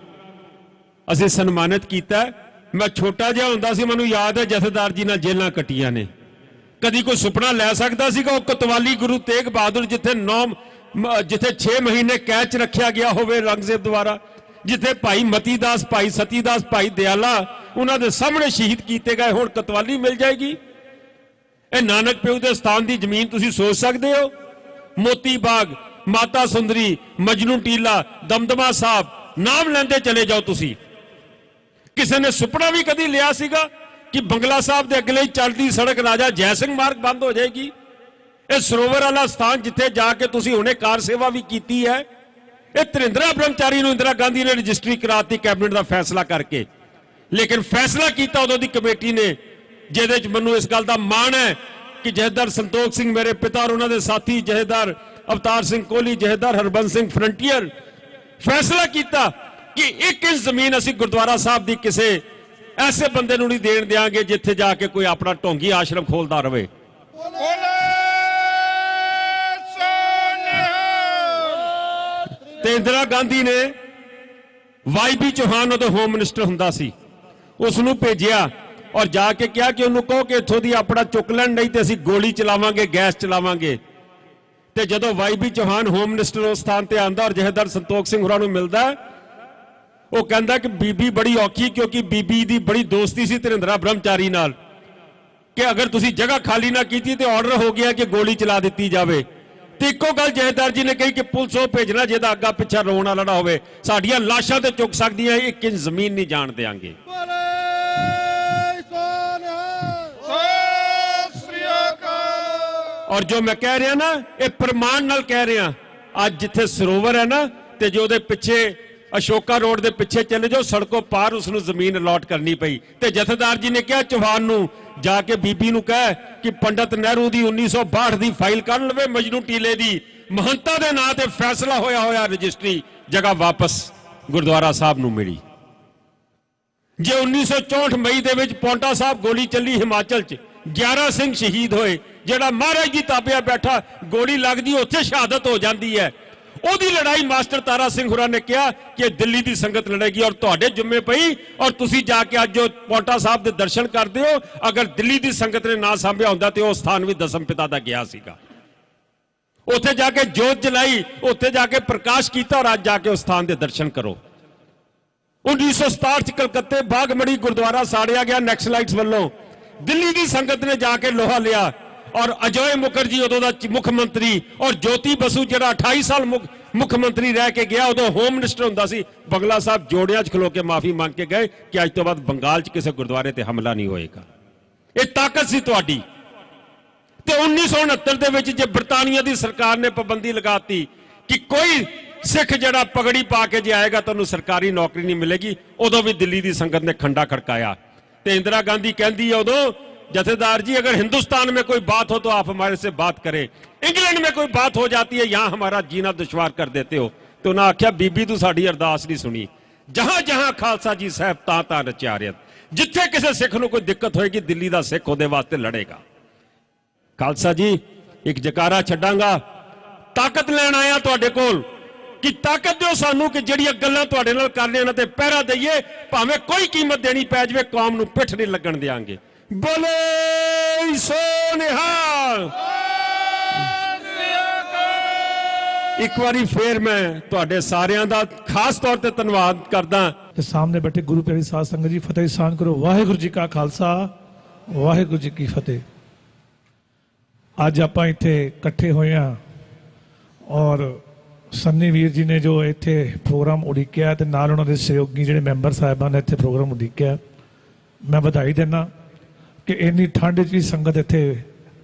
असी सन्मानित किया। मैं छोटा जिहा हुंदा सी मैनूं याद है जथेदार जी नाल जेलां कट्टियां ने कदी कोई सुपना लै सकदा सीगा कोतवाली गुरु तेग बहादुर जिथे 6 महीने कैद च रखा गया होवे औरंगजेब द्वारा जिथे भाई मतीदास भाई सतीदास भाई दयाला उन्होंने सामने शहीद किए गए हुण कोतवाली मिल जाएगी। ये नानक प्यो के स्थान की जमीन तुसी सोच सकते हो। मोती बाग माता सुंदरी मजनू टीला दमदमा साहब नाम लेंदे चले जाओ तुसी किसी ने सुपना भी कभी लिया सीगा कि बंगला साहब के अगले चलती सड़क राजा जय सिंह मार्ग बंद हो जाएगी। ਇਹ ਸਰੋਵਰ ਵਾਲਾ ਸਥਾਨ ਜਿੱਥੇ ਜਾ ਕੇ ਤੁਸੀਂ ਹੁਣੇ ਕਾਰ ਸੇਵਾ ਵੀ ਕੀਤੀ ਹੈ ਇਹ ਤ੍ਰਿੰਦਰਾ ਬ੍ਰਹਮਚਾਰੀ ਨੂੰ ਇੰਦਰਾ ਗਾਂਧੀ ਨੇ ਰਜਿਸਟਰੀ ਕਰਾਤੀ ਕੈਬਨਿਟ ਦਾ ਫੈਸਲਾ ਕਰਕੇ ਲੇਕਿਨ ਫੈਸਲਾ ਕੀਤਾ ਉਦੋਂ ਦੀ ਕਮੇਟੀ ਨੇ ਜਿਹਦੇ ਚ ਮੈਨੂੰ ਇਸ ਗੱਲ ਦਾ ਮਾਣ ਹੈ ਕਿ ਜਹੇਦਾਰ ਸੰਤੋਖ ਸਿੰਘ ਮੇਰੇ ਪਿਤਾ ਔਰ ਉਹਨਾਂ ਦੇ ਸਾਥੀ ਜਹੇਦਾਰ ਅਵਤਾਰ ਸਿੰਘ ਕੋਹਲੀ ਜਹੇਦਾਰ ਹਰਬੰਸ ਸਿੰਘ ਫਰੰਟੀਅਰ ਫੈਸਲਾ ਕੀਤਾ ਕਿ 1 ਇੰਚ ਜ਼ਮੀਨ ਅਸੀਂ ਗੁਰਦੁਆਰਾ ਸਾਹਿਬ ਦੀ ਕਿਸੇ ਐਸੇ ਬੰਦੇ ਨੂੰ ਨਹੀਂ ਦੇਣ ਦਿਆਂਗੇ ਜਿੱਥੇ ਜਾ ਕੇ ਕੋਈ ਆਪਣਾ ਢੋਂਗੀ ਆਸ਼ਰਮ ਖੋਲਦਾ ਰਹੇ। इंदिरा गांधी ने वाईबी चौहान उदों होम मिनिस्टर हुंदा सी उसनूं भेजिया और जाके कहा कि उन्होंने कहो कि इत्थों दी अपना चुक लैण नहीं तो असीं गोली चलावांगे गैस चलावांगे। ते जदों वाईबी चौहान होम मिनिस्टर उस स्थान ते आंदा और जहेदार संतोख सिंह होरां नूं मिलदा वो कहंदा कि बीबी बड़ी औखी क्योंकि बीबी दी बड़ी दोस्ती सी धरिंदरा ब्रह्मचारी नाल कि अगर तुसीं जगह खाली ना कीती तो ऑर्डर हो गया कि गोली चला दी जाए। तो एको गल जहेदार जी ने कही कि पुलिस वो भेजना जिहदा अग्गा पिछा रोण वाला ना होवे साडियां लाशां ते चुक सकदियां 1 इंच जमीन नहीं जाण देंगे। और जो मैं कह रहा ना ये प्रमाण नाल कह रहा आज जिथे सरोवर है ना ते जो दे पिछे अशोका रोड के पिछे चले जाओ सड़कों पार उसनूं जमीन अलॉट करनी पई ते जथेदार जी ने कहा चौहान नूं जाके बीबी नूं कह कि पंडित नेहरू की 1962 की फाइल कर लवे मजनू टीले की महंता के नां ते फैसला होया होया रजिस्ट्री जगह वापस गुरुद्वारा साहब नूं मिली। जे 1964 मई दे विच पौंटा साहब गोली चली हिमाचल च 11 सिंह शहीद होए जेड़ा महाराज जी ताबिया बैठा गोली लगदी उत्थे शहादत हो जाती है। ओदी लड़ाई मास्टर तारा सिंह होरां ने कहा कि दिल्ली की संगत लड़ेगी और तुहाडे जुम्मे पई और तुसी जाके अज जो पौंटा साहब के दर्शन करते हो अगर दिल्ली की संगत ने ना सांभिया हुंदा ते वो स्थान भी दसम पिता का गया सीगा। उत्थे जाके जोत जलाई उत्थे जाके प्रकाश किया और अज जाके उस स्थान के दर्शन करो। 1967 कलकत्ते बागमड़ी गुरुद्वारा साड़िया गया नैक्सलाइट्स वालों दिल्ली की संगत ने जाके लोहा लिया और अजय मुखर्जी उदों दा मुख्यमंत्री और ज्योति बसु जिहड़ा 28 साल मुख्यमंत्री रह के गया उदों होम मिनिस्टर हुंदा सी बंगला साहब जोड़ियां च खलो के माफी मांग के गए कि अज तो बाद बंगाल च किसी गुरुद्वारे ते हमला नहीं होएगा। ये ताकत सी तुहाडी। ते 1969 दे विच जे बरतानिया दी सरकार ने पाबंदी लगाती कि कोई सिख जिहड़ा पगड़ी पा के जे आएगा तो उन्हें सरकारी नौकरी नहीं मिलेगी उदों भी दिल्ली की संगत ने खंडा खड़काया। ते इंदिरा गांधी कहती है उदों जथेदार जी अगर हिंदुस्तान में कोई बात हो तो आप हमारे से बात करें इंग्लैंड में कोई बात हो जाती है यहां हमारा जीना दुश्वार कर देते हो। तो उन्हें आख्या बीबी तू साडी अरदास नहीं सुनी जहां जहां खालसा जी साहब तां रचा रहे जिथे किसी सिख को कोई दिक्कत होएगी दिल्ली का सिख उहदे वास्ते लड़ेगा। खालसा जी एक जकारा छड्डांगा ताकत लैण आया तुहाडे कोल कि ताकत दिओ सानू कि जिहड़ियां गल्लां तुहाडे नाल कर रहे ते पहरा दईए भावें कोई कीमत देनी पै जावे कौम नूं पिठ नहीं लगण देंगे। बोले सोनिहाल। एक बारी फिर मैं तुहाडे सारियां दा खास तौर ते धन्नवाद करदा। सामने बैठे गुरु प्यारी साध संगत जी फतेह सान करो। वाहिगुरू जी का खालसा वाहिगुरू जी की फतेह। अज आपां इत्थे इकट्ठे होए हां ਔਰ ਸੰਨੀ ਵੀਰ ਜੀ ਨੇ ਜੋ ਇੱਥੇ ਪ੍ਰੋਗਰਾਮ ਉਡੀਕਿਆ ਤੇ ਨਾਲ ਉਹਨਾਂ ਦੇ ਸਹਿਯੋਗੀ ਜਿਹੜੇ ਮੈਂਬਰ ਸਾਹਿਬਾਨ ਨੇ ਇੱਥੇ ਪ੍ਰੋਗਰਾਮ ਉਡੀਕਿਆ, ਮੈਂ ਵਧਾਈ ਦਿੰਦਾ ਕਿ ਇੰਨੀ ਠੰਡ 'ਚ ਵੀ ਸੰਗਤ ਇੱਥੇ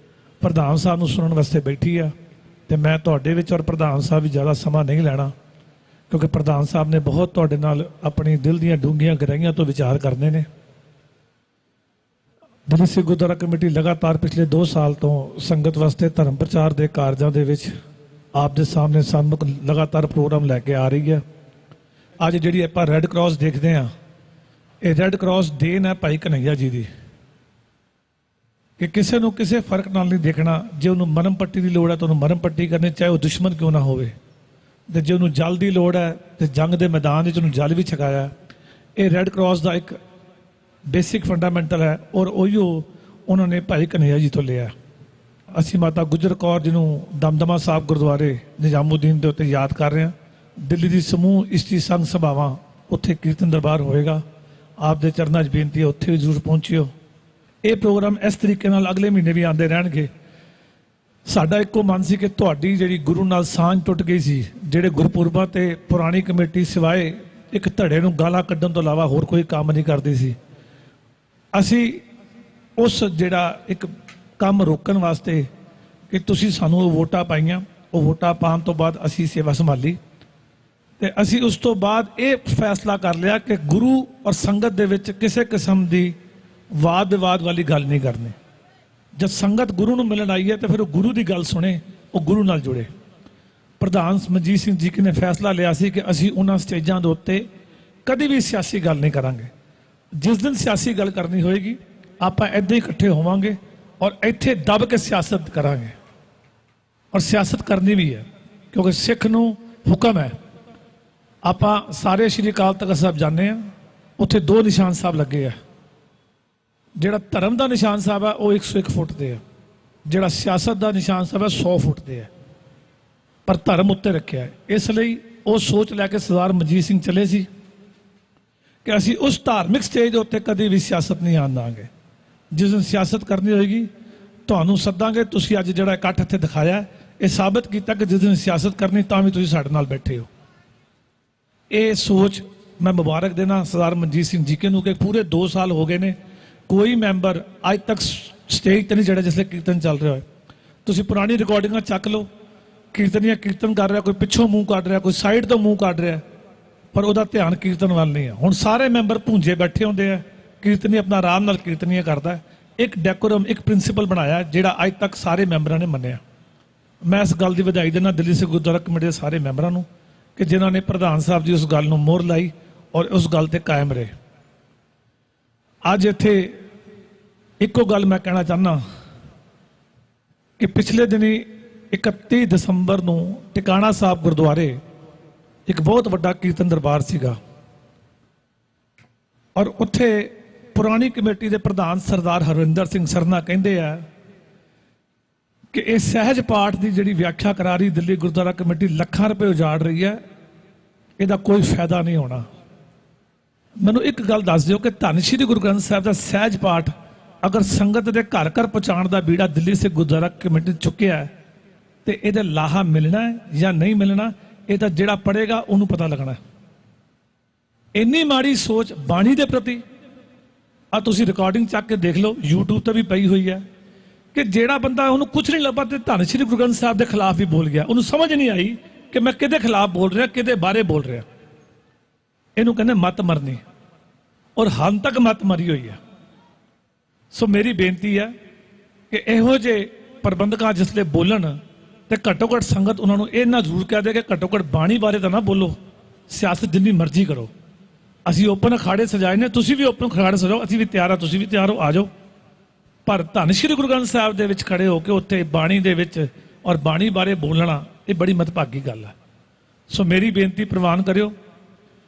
ਪ੍ਰਧਾਨ ਸਾਹਿਬ ਨੂੰ ਸੁਣਨ ਵਾਸਤੇ ਬੈਠੀ ਆ। ਤੇ ਮੈਂ ਤੁਹਾਡੇ ਵਿੱਚ ਔਰ ਪ੍ਰਧਾਨ ਸਾਹਿਬ ਵੀ ਜ਼ਿਆਦਾ ਸਮਾਂ ਨਹੀਂ ਲੈਣਾ, ਕਿਉਂਕਿ ਪ੍ਰਧਾਨ ਸਾਹਿਬ ਨੇ ਬਹੁਤ ਤੁਹਾਡੇ ਨਾਲ ਆਪਣੀ ਦਿਲ ਦੀਆਂ ਡੂੰਘੀਆਂ ਗਹਿਰਾਈਆਂ ਤੋਂ ਵਿਚਾਰ ਕਰਨੇ ਨੇ। ਦਿੱਲੀ ਸਿੱਖ ਗੁਰਦੁਆਰਾ ਕਮੇਟੀ ਲਗਾਤਾਰ ਪਿਛਲੇ 2 ਸਾਲ ਤੋਂ ਸੰਗਤ ਵਾਸਤੇ ਧਰਮ ਪ੍ਰਚਾਰ ਦੇ ਕਾਰਜਾਂ ਦੇ ਵਿੱਚ ਆਪ ਦੇ ਸਾਹਮਣੇ ਸਨਮੁਖ ਲਗਾਤਾਰ ਪ੍ਰੋਗਰਾਮ ਲੈ ਕੇ ਆ ਰਹੀ ਹੈ। ਅੱਜ ਜਿਹੜੀ ਆਪਾਂ ਰੈੱਡ ਕਰਾਸ ਦੇਖਦੇ ਹਾਂ, ਇਹ ਰੈੱਡ ਕਰਾਸ ਦੇਣ ਹੈ ਭਾਈ ਕਨ੍ਹਈਆ ਜੀ ਦੀ, ਕਿ ਕਿਸੇ ਨੂੰ ਕਿਸੇ ਫਰਕ ਨਾਲ ਨਹੀਂ ਦੇਖਣਾ। ਜੇ ਉਹਨੂੰ ਮਰਮ ਪੱਟੀ ਦੀ ਲੋੜ ਹੈ ਤਾਂ ਉਹਨੂੰ ਮਰਮ ਪੱਟੀ ਕਰਨੀ, ਚਾਹੇ ਉਹ ਦੁਸ਼ਮਣ ਕਿਉਂ ਨਾ ਹੋਵੇ। ਤੇ ਜੇ ਉਹਨੂੰ ਜਲ ਦੀ ਲੋੜ ਹੈ ਤੇ ਜੰਗ ਦੇ ਮੈਦਾਨ ਵਿੱਚ ਉਹਨੂੰ ਜਲ ਵੀ ਛਕਾਇਆ। ਇਹ ਰੈੱਡ ਕਰਾਸ ਦਾ ਇੱਕ ਬੇਸਿਕ ਫੰਡਾਮੈਂਟਲ ਹੈ ਔਰ ਉਹੀਓ ਉਹਨਾਂ ਨੇ ਭਾਈ ਕਨ੍ਹਈਆ ਜੀ ਤੋਂ ਲਿਆ। ਅਸੀਂ ਮਾਤਾ ਗੁਜਰ ਕੌਰ ਜੀ ਨੂੰ ਦਮਦਮਾ ਸਾਹਿਬ ਗੁਰਦੁਆਰੇ ਨਿਜ਼ਾਮੂਦੀਨ ਦੇ ਉੱਤੇ ਯਾਦ ਕਰ ਰਹੇ ਹਾਂ। ਦਿੱਲੀ ਦੀ ਸਮੂਹ ਇਸ਼ਤੀ ਸੰਘ ਸਭਾਵਾਂ ਉੱਥੇ ਕੀਰਤਨ ਦਰਬਾਰ ਹੋਏਗਾ। ਆਪ ਦੇ ਚਰਨਾਂ 'ਚ ਬੇਨਤੀ ਹੈ ਉੱਥੇ ਵੀ ਜ਼ਰੂਰ ਪਹੁੰਚਿਓ। ਇਹ ਪ੍ਰੋਗਰਾਮ ਇਸ ਤਰੀਕੇ ਨਾਲ ਅਗਲੇ ਮਹੀਨੇ ਵੀ ਆਉਂਦੇ ਰਹਿਣਗੇ। ਸਾਡਾ ਇੱਕੋ ਮਨ ਸੀ ਕਿ ਤੁਹਾਡੀ ਜਿਹੜੀ ਗੁਰੂ ਨਾਲ ਸਾਂਝ ਟੁੱਟ ਗਈ ਸੀ, ਜਿਹੜੇ ਗੁਰਪੁਰਬਾਂ ਤੇ ਪੁਰਾਣੀ ਕਮੇਟੀ ਸਿਵਾਏ ਇੱਕ ਧੜੇ ਨੂੰ ਗਾਲਾਂ ਕੱਢਣ ਤੋਂ ਇਲਾਵਾ ਹੋਰ ਕੋਈ ਕੰਮ ਨਹੀਂ ਕਰਦੀ ਸੀ। ਅਸੀਂ ਉਸ ਜਿਹੜਾ ਇੱਕ ਕੰਮ ਰੋਕਣ ਵਾਸਤੇ ਕਿ ਤੁਸੀਂ ਸਾਨੂੰ ਉਹ ਵੋਟਾਂ ਪਾਈਆਂ, ਉਹ ਵੋਟਾਂ ਪਾਉਣ ਤੋਂ ਬਾਅਦ ਅਸੀਂ ਸੇਵਾ ਸੰਭਾਲੀ ਤੇ ਅਸੀਂ ਉਸ ਤੋਂ ਬਾਅਦ ਇਹ ਫੈਸਲਾ ਕਰ ਲਿਆ ਕਿ ਗੁਰੂ ਔਰ ਸੰਗਤ ਦੇ ਵਿੱਚ ਕਿਸੇ ਕਿਸਮ ਦੀ ਵਾਦ ਵਿਵਾਦ ਵਾਲੀ ਗੱਲ ਨਹੀਂ ਕਰਨੀ। ਜਦ ਸੰਗਤ ਗੁਰੂ ਨੂੰ ਮਿਲਣ ਆਈ ਹੈ ਤਾਂ ਫਿਰ ਉਹ ਗੁਰੂ ਦੀ ਗੱਲ ਸੁਣੇ, ਉਹ ਗੁਰੂ ਨਾਲ ਜੁੜੇ। ਪ੍ਰਧਾਨ ਮਨਜੀਤ ਸਿੰਘ ਜੀ ਨੇ ਫੈਸਲਾ ਲਿਆ ਸੀ ਕਿ ਅਸੀਂ ਉਹਨਾਂ ਸਟੇਜਾਂ ਦੇ ਉੱਤੇ ਕਦੀ ਵੀ ਸਿਆਸੀ ਗੱਲ ਨਹੀਂ ਕਰਾਂਗੇ। ਜਿਸ ਦਿਨ ਸਿਆਸੀ ਗੱਲ ਕਰਨੀ ਹੋਏਗੀ ਆਪਾਂ ਇੱਦਾਂ ਹੀ ਇਕੱਠੇ ਹੋਵਾਂਗੇ ਔਰ ਇੱਥੇ ਦਬ ਕੇ ਸਿਆਸਤ ਕਰਾਂਗੇ। ਔਰ ਸਿਆਸਤ ਕਰਨੀ ਵੀ ਹੈ, ਕਿਉਂਕਿ ਸਿੱਖ ਨੂੰ ਹੁਕਮ ਹੈ। ਆਪਾਂ ਸਾਰੇ ਸ਼੍ਰੀ ਅਕਾਲ ਤਖਤ ਸਾਹਿਬ ਜਾਂਦੇ ਹਾਂ, ਉੱਥੇ 2 ਨਿਸ਼ਾਨ ਸਾਹਿਬ ਲੱਗੇ ਆ। ਜਿਹੜਾ ਧਰਮ ਦਾ ਨਿਸ਼ਾਨ ਸਾਹਿਬ ਹੈ ਉਹ 101 ਫੁੱਟ ਤੇ ਹੈ, ਜਿਹੜਾ ਸਿਆਸਤ ਦਾ ਨਿਸ਼ਾਨ ਸਾਹਿਬ ਹੈ 100 ਫੁੱਟ ਤੇ ਹੈ, ਪਰ ਧਰਮ ਉੱਤੇ ਰੱਖਿਆ ਹੈ। ਇਸ ਲਈ ਉਹ ਸੋਚ ਲੈ ਕੇ ਸਰਦਾਰ ਮਨਜੀਤ ਸਿੰਘ ਚਲੇ ਸੀ ਕਿ ਅਸੀਂ ਉਸ ਧਾਰਮਿਕ ਸਟੇਜ ਦੇ ਉੱਤੇ ਕਦੇ ਵੀ ਸਿਆਸਤ ਨਹੀਂ ਆਉਣ ਦਾਂਗੇ। ਜਿਸ ਦਿਨ ਸਿਆਸਤ ਕਰਨੀ ਹੋਏਗੀ ਤੁਹਾਨੂੰ ਸੱਦਾਂਗੇ। ਤੁਸੀਂ ਅੱਜ ਜਿਹੜਾ ਇਕੱਠ ਇੱਥੇ ਦਿਖਾਇਆ ਇਹ ਸਾਬਤ ਕੀਤਾ ਕਿ ਜਿਸ ਦਿਨ ਸਿਆਸਤ ਕਰਨੀ ਤਾਂ ਵੀ ਤੁਸੀਂ ਸਾਡੇ ਨਾਲ ਬੈਠੇ ਹੋ। ਇਹ ਸੋਚ ਮੈਂ ਮੁਬਾਰਕ ਦੇਣਾ ਸਰਦਾਰ ਮਨਜੀਤ ਸਿੰਘ ਜੀ ਨੂੰ ਕਿ ਪੂਰੇ 2 ਸਾਲ ਹੋ ਗਏ ਨੇ ਕੋਈ ਮੈਂਬਰ ਅੱਜ ਤੱਕ ਸਟੇਜ ਤੇ ਨਹੀਂ ਜਿਹੜਾ ਜਿਸਲੇ ਕੀਰਤਨ ਚੱਲ ਰਿਹਾ ਹੋਏ। ਤੁਸੀਂ ਪੁਰਾਣੀ ਰਿਕਾਰਡਿੰਗਾਂ ਚੱਕ ਲਓ, ਕੀਰਤਨੀਆ ਕੀਰਤਨ ਕਰ ਰਿਹਾ, ਕੋਈ ਪਿੱਛੋਂ ਮੂੰਹ ਕੱਢ ਰਿਹਾ, ਕੋਈ ਸਾਈਡ ਤੋਂ ਮੂੰਹ ਕੱਢ ਰਿਹਾ, ਪਰ ਉਹਦਾ ਧਿਆਨ ਕੀਰਤਨ ਵੱਲ ਨਹੀਂ ਹੈ। ਹੁਣ ਸਾਰੇ ਮੈਂਬਰ ਭੂੰਜੇ ਬੈਠੇ ਹੁੰਦੇ ਆ, ਕੀਰਤਨੀ ਆਪਣਾ ਆਰਾਮ ਨਾਲ ਕੀਰਤਨੀਆ ਕਰਦਾ। ਇੱਕ ਡੈਕੋਰਮ, ਇੱਕ ਪ੍ਰਿੰਸੀਪਲ ਬਣਾਇਆ ਜਿਹੜਾ ਅੱਜ ਤੱਕ ਸਾਰੇ ਮੈਂਬਰਾਂ ਨੇ ਮੰਨਿਆ। ਮੈਂ ਇਸ ਗੱਲ ਦੀ ਵਧਾਈ ਦਿੰਦਾ ਦਿੱਲੀ ਸਿੱਖ ਗੁਰਦੁਆਰਾ ਕਮੇਟੀ ਦੇ ਸਾਰੇ ਮੈਂਬਰਾਂ ਨੂੰ ਕਿ ਜਿਨ੍ਹਾਂ ਨੇ ਪ੍ਰਧਾਨ ਸਾਹਿਬ ਦੀ ਉਸ ਗੱਲ ਨੂੰ ਮੋਹਰ ਲਾਈ ਔਰ ਉਸ ਗੱਲ ਤੇ ਕਾਇਮ ਰਹੇ। ਅੱਜ ਇੱਥੇ ਇੱਕੋ ਗੱਲ ਮੈਂ ਕਹਿਣਾ ਚਾਹੁੰਦਾ ਕਿ ਪਿਛਲੇ ਦਿਨੀ 31 ਦਸੰਬਰ ਨੂੰ ਟਿਕਾਣਾ ਸਾਹਿਬ ਗੁਰਦੁਆਰੇ ਇੱਕ ਬਹੁਤ ਵੱਡਾ ਕੀਰਤਨ ਦਰਬਾਰ ਸੀਗਾ ਔਰ ਉੱਥੇ ਪੁਰਾਣੀ ਕਮੇਟੀ ਦੇ ਪ੍ਰਧਾਨ ਸਰਦਾਰ ਹਰਵਿੰਦਰ ਸਿੰਘ ਸਰਨਾ ਕਹਿੰਦੇ ਆ ਕਿ ਇਹ ਸਹਿਜ ਪਾਠ ਦੀ ਜਿਹੜੀ ਵਿਆਖਿਆ ਕਰਾ ਰਹੀ ਦਿੱਲੀ ਗੁਰਦੁਆਰਾ ਕਮੇਟੀ ਲੱਖਾਂ ਰੁਪਏ ਉਜਾੜ ਰਹੀ ਹੈ, ਇਹਦਾ ਕੋਈ ਫਾਇਦਾ ਨਹੀਂ ਹੋਣਾ। ਮੈਨੂੰ ਇੱਕ ਗੱਲ ਦੱਸ ਦਿਓ ਕਿ ਧੰਨ ਸ਼੍ਰੀ ਗੁਰੂ ਗ੍ਰੰਥ ਸਾਹਿਬ ਦਾ ਸਹਿਜ ਪਾਠ ਅਗਰ ਸੰਗਤ ਦੇ ਘਰ ਘਰ ਪਹੁੰਚਾਉਣ ਦਾ ਬੀੜਾ ਦਿੱਲੀ ਸਿੱਖ ਗੁਰਦੁਆਰਾ ਕਮੇਟੀ ਚੁੱਕਿਆ ਹੈ ਤੇ ਇਹਦਾ ਲਾਹਾ ਮਿਲਣਾ ਹੈ ਜਾਂ ਨਹੀਂ ਮਿਲਣਾ, ਇਹ ਤਾਂ ਜਿਹੜਾ ਪੜੇਗਾ ਉਹਨੂੰ ਪਤਾ ਲੱਗਣਾ। ਇੰਨੀ ਮਾੜੀ ਸੋਚ ਬਾਣੀ ਦੇ ਪ੍ਰਤੀ। ਆ ਤੁਸੀਂ ਰਿਕਾਰਡਿੰਗ ਚੱਕ ਕੇ ਦੇਖ ਲਓ, YouTube ਤੇ ਵੀ ਪਈ ਹੋਈ ਹੈ ਕਿ ਜਿਹੜਾ ਬੰਦਾ ਉਹਨੂੰ ਕੁਝ ਨਹੀਂ ਲੱਭਾ ਤੇ ਧੰਨ ਸ਼੍ਰੀ ਗੁਰੂ ਗ੍ਰੰਥ ਸਾਹਿਬ ਦੇ ਖਿਲਾਫ ਵੀ ਬੋਲ ਗਿਆ। ਉਹਨੂੰ ਸਮਝ ਨਹੀਂ ਆਈ ਕਿ ਮੈਂ ਕਿਹਦੇ ਖਿਲਾਫ ਬੋਲ ਰਿਹਾ, ਕਿਹਦੇ ਬਾਰੇ ਬੋਲ ਰਿਹਾ। ਇਹਨੂੰ ਕਹਿੰਦੇ ਮੱਤ ਮਰਨੀ, ਔਰ ਹਾਲ ਤੱਕ ਮੱਤ ਮਰੀ ਹੋਈ ਹੈ। ਸੋ ਮੇਰੀ ਬੇਨਤੀ ਹੈ ਕਿ ਇਹੋ ਜਿਹੇ ਪ੍ਰਬੰਧਕਾਂ ਜਿਸਲੇ ਬੋਲਣ ਤੇ ਘੱਟੋ ਘੱਟ ਸੰਗਤ ਉਹਨਾਂ ਨੂੰ ਇਹ ਨਾ ਜ਼ਰੂਰ ਕਹਿ ਦੇ ਕਿ ਘੱਟੋ ਘੱਟ ਬਾਣੀ ਬਾਰੇ ਤਾਂ ਨਾ ਬੋਲੋ, ਸਿਆਸਤ ਜਿੰਨੀ ਮਰਜ਼ੀ ਕਰੋ। ਅਸੀਂ ਓਪਨ ਅਖਾੜੇ ਸਜਾਏ ਨੇ, ਤੁਸੀਂ ਵੀ ਓਪਨ ਅਖਾੜੇ ਸਜਾਓ, ਅਸੀਂ ਵੀ ਤਿਆਰ ਆ, ਤੁਸੀਂ ਵੀ ਤਿਆਰ ਹੋ, ਆ ਜਾਓ। ਪਰ ਧੰਨ ਸ਼੍ਰੀ ਗੁਰੂ ਗ੍ਰੰਥ ਸਾਹਿਬ ਦੇ ਵਿੱਚ ਖੜੇ ਹੋ ਕੇ ਉੱਥੇ ਬਾਣੀ ਦੇ ਵਿੱਚ ਔਰ ਬਾਣੀ ਬਾਰੇ ਬੋਲਣਾ ਇਹ ਬੜੀ ਮਤਭਾਗੀ ਗੱਲ ਹੈ। ਸੋ ਮੇਰੀ ਬੇਨਤੀ ਪ੍ਰਵਾਨ ਕਰਿਓ,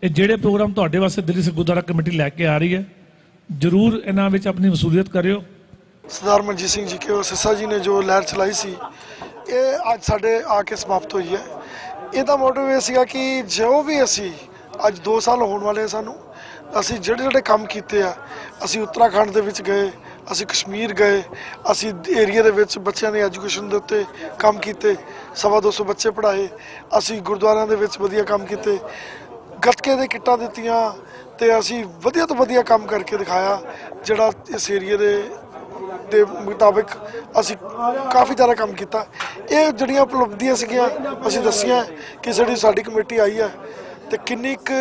ਇਹ ਜਿਹੜੇ ਪ੍ਰੋਗਰਾਮ ਤੁਹਾਡੇ ਵਾਸਤੇ ਦਿੱਲੀ ਸਿੱਖ ਗੁਰਦੁਆਰਾ ਕਮੇਟੀ ਲੈ ਕੇ ਆ ਰਹੀ ਹੈ ਜ਼ਰੂਰ ਇਹਨਾਂ ਵਿੱਚ ਆਪਣੀ ਵਸੂਲੀਅਤ ਕਰਿਓ। ਸਰਦਾਰ ਮਨਜੀਤ ਸਿੰਘ ਜੀ ਕੇ ਸਿੱਸਾ ਜੀ ਨੇ ਜੋ ਲਹਿਰ ਚਲਾਈ ਸੀ ਇਹ ਅੱਜ ਸਾਡੇ ਆ ਕੇ ਸਮਾਪਤ ਹੋਈ ਹੈ। ਇਹਦਾ ਮੋਟਿਵ ਇਹ ਸੀਗਾ ਕਿ ਜੋ ਵੀ ਅਸੀਂ ਅੱਜ 2 ਸਾਲ ਹੋਣ ਵਾਲੇ ਸਾਨੂੰ, ਅਸੀਂ ਜਿਹੜੇ ਕੰਮ ਕੀਤੇ ਆ, ਅਸੀਂ ਉੱਤਰਾਖੰਡ ਦੇ ਵਿੱਚ ਗਏ, ਅਸੀਂ ਕਸ਼ਮੀਰ ਗਏ, ਅਸੀਂ ਏਰੀਆ ਦੇ ਵਿੱਚ ਬੱਚਿਆਂ ਦੀ ਐਜੂਕੇਸ਼ਨ ਦੇ ਉੱਤੇ ਕੰਮ ਕੀਤੇ, 250 ਬੱਚੇ ਪੜ੍ਹਾਏ, ਅਸੀਂ ਗੁਰਦੁਆਰਿਆਂ ਦੇ ਵਿੱਚ ਵਧੀਆ ਕੰਮ ਕੀਤੇ, ਗੱਤਕੇ ਦੇ ਕਿੱਟਾਂ ਦਿੱਤੀਆਂ ਤੇ ਅਸੀਂ ਵਧੀਆ ਤੋਂ ਵਧੀਆ ਕੰਮ ਕਰਕੇ ਦਿਖਾਇਆ ਜਿਹੜਾ ਇਸ ਏਰੀਆ ਦੇ ਮੁਤਾਬਿਕ ਅਸੀਂ ਕਾਫੀ ਜ਼ਿਆਦਾ ਕੰਮ ਕੀਤਾ। ਇਹ ਜਿਹੜੀਆਂ ਉਪਲਬਧੀਆਂ ਸੀਗੀਆਂ ਅਸੀਂ ਦੱਸੀਆਂ ਕਿ ਸਾਡੀ ਕਮੇਟੀ ਆਈ ਹੈ ਤੇ ਕਿੰਨੀ ਕੁ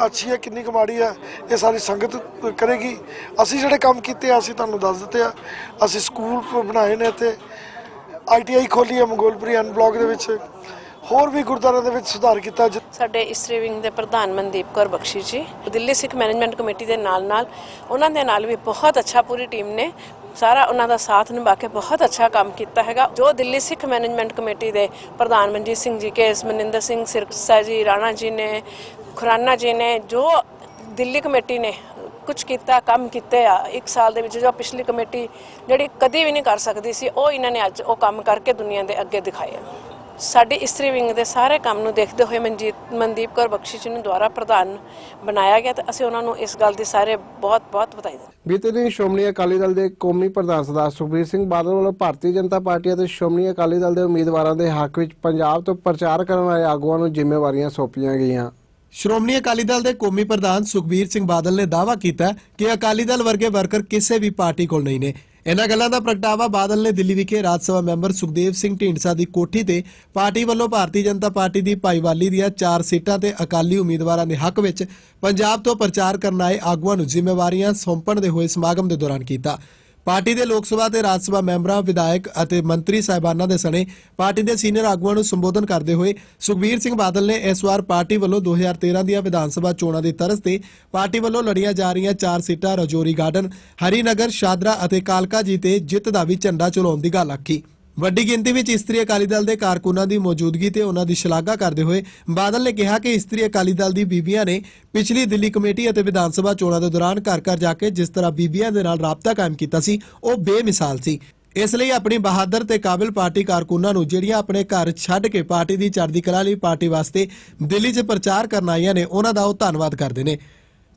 ਅੱਛੀ ਹੈ ਕਿੰਨੀ ਕੁ ਮਾੜੀ ਹੈ ਇਹ ਸਾਰੀ ਸੰਗਤ ਕਰੇਗੀ। ਅਸੀਂ ਜਿਹੜੇ ਕੰਮ ਕੀਤੇ ਆ ਅਸੀਂ ਤੁਹਾਨੂੰ ਦੱਸ ਦਿੱਤੇ ਆ। ਅਸੀਂ ਸਕੂਲ ਬਣਾਏ ਨੇ ਇੱਥੇ, ITI ਖੋਲ੍ਹੀ ਹੈ ਮੰਗੋਲਪੁਰੀ ਐਨ ਬਲਾਕ ਦੇ ਵਿੱਚ, ਹੋਰ ਵੀ ਗੁਰਦੁਆਰਿਆਂ ਦੇ ਵਿੱਚ ਸੁਧਾਰ ਕੀਤਾ। ਸਾਡੇ ਇਸਤਰੀ ਵਿੰਗ ਦੇ ਪ੍ਰਧਾਨ ਮਨਦੀਪ ਕੌਰ ਬਖਸ਼ੀ ਜੀ ਦਿੱਲੀ ਸਿੱਖ ਮੈਨੇਜਮੈਂਟ ਕਮੇਟੀ ਦੇ ਨਾਲ ਉਹਨਾਂ ਦੇ ਨਾਲ ਵੀ ਬਹੁਤ ਅੱਛਾ ਪੂਰੀ ਟੀਮ ਨੇ ਸਾਰਾ ਉਹਨਾਂ ਦਾ ਸਾਥ ਨਿਭਾ ਕੇ ਬਹੁਤ ਅੱਛਾ ਕੰਮ ਕੀਤਾ ਹੈਗਾ। ਜੋ ਦਿੱਲੀ ਸਿੱਖ ਮੈਨੇਜਮੈਂਟ ਕਮੇਟੀ ਦੇ ਪ੍ਰਧਾਨ ਮਨਜੀਤ ਸਿੰਘ ਜੀ ਕੇ, ਮਨਿੰਦਰ ਸਿੰਘ ਸਿਰਸਾ ਜੀ, ਰਾਣਾ ਜੀ ਨੇ, ਖੁਰਾਨਾ ਜੀ ਨੇ, ਜੋ ਦਿੱਲੀ ਕਮੇਟੀ ਨੇ ਕੁਝ ਕੀਤਾ ਕੰਮ ਕੀਤੇ ਆ 1 ਸਾਲ ਦੇ ਵਿੱਚ, ਜੋ ਪਿਛਲੀ ਕਮੇਟੀ ਜਿਹੜੀ ਕਦੀ ਵੀ ਨਹੀਂ ਕਰ ਸਕਦੀ ਸੀ ਉਹ ਇਹਨਾਂ ਨੇ ਅੱਜ ਉਹ ਕੰਮ ਕਰਕੇ ਦੁਨੀਆ ਦੇ ਅੱਗੇ ਦਿਖਾਇਆ। ਸਾਡੀ ਇਸਤਰੀ ਵਿੰਗ ਦੇ ਸਾਰੇ ਕੰਮ ਨੂੰ ਦੇਖਦੇ ਹੋਏ ਮਨਦੀਪ ਕੌਰ ਬਖਸ਼ੀ ਜੀ ਨੂੰ ਦੁਆਰਾ ਪ੍ਰਧਾਨ ਬਣਾਇਆ ਗਿਆ ਤੇ ਅਸੀਂ ਉਹਨਾਂ ਨੂੰ ਇਸ ਗੱਲ ਦੀ ਸਾਰੇ ਬਹੁਤ ਵਧਾਈ ਦਿੰਦੇ। ਬੀਤੇ ਦਿਨ ਸ਼੍ਰੋਮਣੀ ਅਕਾਲੀ ਦਲ ਦੇ ਕੌਮੀ ਪ੍ਰਧਾਨ ਸਰਦਾਰ ਸੁਖਬੀਰ ਸਿੰਘ ਬਾਦਲ ਵੱਲੋਂ ਭਾਰਤੀ ਜਨਤਾ ਪਾਰਟੀ ਅਤੇ ਸ਼੍ਰੋਮਣੀ ਅਕਾਲੀ ਦਲ ਦੇ ਉਮੀਦਵਾਰਾਂ ਦੇ ਹੱਕ ਵਿੱਚ ਪੰਜਾਬ ਤੋਂ ਪ੍ਰਚਾਰ ਕਰਨ ਵਾਲੇ ਆਗੂਆਂ ਨੂੰ ਜ਼ਿੰਮੇਵਾਰੀਆਂ ਸੌਂਪੀਆਂ ਗਈਆਂ। ਸ਼੍ਰੋਮਣੀ ਅਕਾਲੀ ਦਲ ਦੇ ਕੌਮੀ ਪ੍ਰਧਾਨ ਸੁਖਬੀਰ ਸਿੰਘ ਬਾਦਲ ਨੇ ਦਾਅਵਾ ਕੀਤਾ ਕਿ ਅਕਾਲੀ ਦਲ ਵਰਗੇ ਵਰਕਰ ਕਿਸੇ ਵੀ ਪਾਰਟੀ ਕੋਲ ਨਹੀਂ ਨੇ। ਇਹਨਾਂ ਗੱਲਾਂ ਦਾ ਪ੍ਰਗਟਾਵਾ ਬਾਦਲ ਨੇ ਦਿੱਲੀ ਵਿਖੇ ਰਾਜ ਸਭਾ ਮੈਂਬਰ ਸੁਖਦੇਵ ਸਿੰਘ ਢੀਂਡਸਾ ਦੀ ਕੋਠੀ ਤੇ ਪਾਰਟੀ ਵੱਲੋਂ ਭਾਰਤੀ ਜਨਤਾ ਪਾਰਟੀ ਦੀ ਭਾਈਵਾਲੀ ਦੀਆਂ 4 ਸੀਟਾਂ ਤੇ ਅਕਾਲੀ ਉਮੀਦਵਾਰਾਂ ਦੇ ਹੱਕ ਵਿੱਚ ਪੰਜਾਬ ਤੋਂ ਪ੍ਰਚਾਰ ਕਰਨ ਆਏ ਆਗੂਆਂ ਨੂੰ ਜ਼ਿੰਮੇਵਾਰੀਆਂ ਸੌਂਪਣ ਦੇ ਹੋਏ ਸਮਾਗਮ ਦੇ ਦੌਰਾਨ ਕੀਤਾ। ਪਾਰਟੀ ਦੇ ਲੋਕ ਸਭਾ ਤੇ ਰਾਜ ਸਭਾ ਮੈਂਬਰਾਂ, ਵਿਧਾਇਕ ਅਤੇ ਮੰਤਰੀ ਸਾਹਿਬਾਨਾਂ ਦੇ ਸਣੇ ਪਾਰਟੀ ਦੇ ਸੀਨੀਅਰ ਆਗੂਆਂ ਨੂੰ ਸੰਬੋਧਨ ਕਰਦੇ ਹੋਏ ਸੁਖਬੀਰ ਸਿੰਘ ਬਾਦਲ ਨੇ ਇਸ ਵਾਰ ਪਾਰਟੀ ਵੱਲੋਂ 2013 ਦੀਆਂ ਵਿਧਾਨ ਸਭਾ ਚੋਣਾਂ ਦੀ ਤਰਜ਼ ਤੇ ਪਾਰਟੀ ਵੱਲੋਂ ਲੜੀਆਂ ਜਾ ਰਹੀਆਂ 4 ਸੀਟਾਂ ਰਜੌਰੀ ਗਾਰਡਨ, ਹਰੀਨਗਰ, ਸ਼ਾਦਰਾ ਅਤੇ ਕਾਲਕਾ ਜੀ ਤੇ ਜਿੱਤ ਦਾ ਵੀ ਝੰਡਾ ਚਲਾਉਣ ਦੀ ਗੱਲ ਆਖੀ। ਵੱਡੀ ਗਿਣਤੀ ਵਿੱਚ ਇਸਤਰੀ ਅਕਾਲੀ ਦਲ ਦੇ ਕਾਰਕੁਨਾਂ ਦੀ ਮੌਜੂਦਗੀ ਤੇ ਉਹਨਾਂ ਦੀ ਸ਼ਲਾਘਾ ਕਰਦੇ ਹੋਏ ਬਾਦਲ ਨੇ ਕਿਹਾ ਕਿ ਇਸਤਰੀ ਅਕਾਲੀ ਦਲ ਦੀ ਬੀਬੀਆਂ ਨੇ ਪਿਛਲੀ ਦਿੱਲੀ ਕਮੇਟੀ ਅਤੇ ਵਿਧਾਨ ਸਭਾ ਚੋਣਾਂ ਦੇ ਦੌਰਾਨ ਘਰ-ਘਰ ਜਾ ਕੇ ਜਿਸ ਤਰ੍ਹਾਂ ਬੀਬੀਆਂ ਦੇ ਨਾਲ ਰਾਬਤਾ ਕਾਇਮ ਕੀਤਾ ਸੀ ਉਹ ਬੇਮਿਸਾਲ ਸੀ। ਇਸ ਲਈ ਆਪਣੀ ਬਹਾਦਰ ਤੇ ਕਾਬਿਲ ਪਾਰਟੀ ਕਾਰਕੁਨਾਂ ਨੂੰ ਜਿਹੜੀਆਂ ਆਪਣੇ ਘਰ ਛੱਡ ਕੇ ਪਾਰਟੀ ਦੀ ਚੜ੍ਹਦੀ ਕਲਾ ਲਈ ਪਾਰਟੀ ਵਾਸਤੇ ਦਿੱਲੀ 'ਚ ਪ੍ਰਚਾਰ ਕਰਨ ਆਈਆਂ ਨੇ ਉਹਨਾਂ ਦਾ ਉਹ ਧੰਨਵਾਦ ਕਰਦੇ ਨੇ।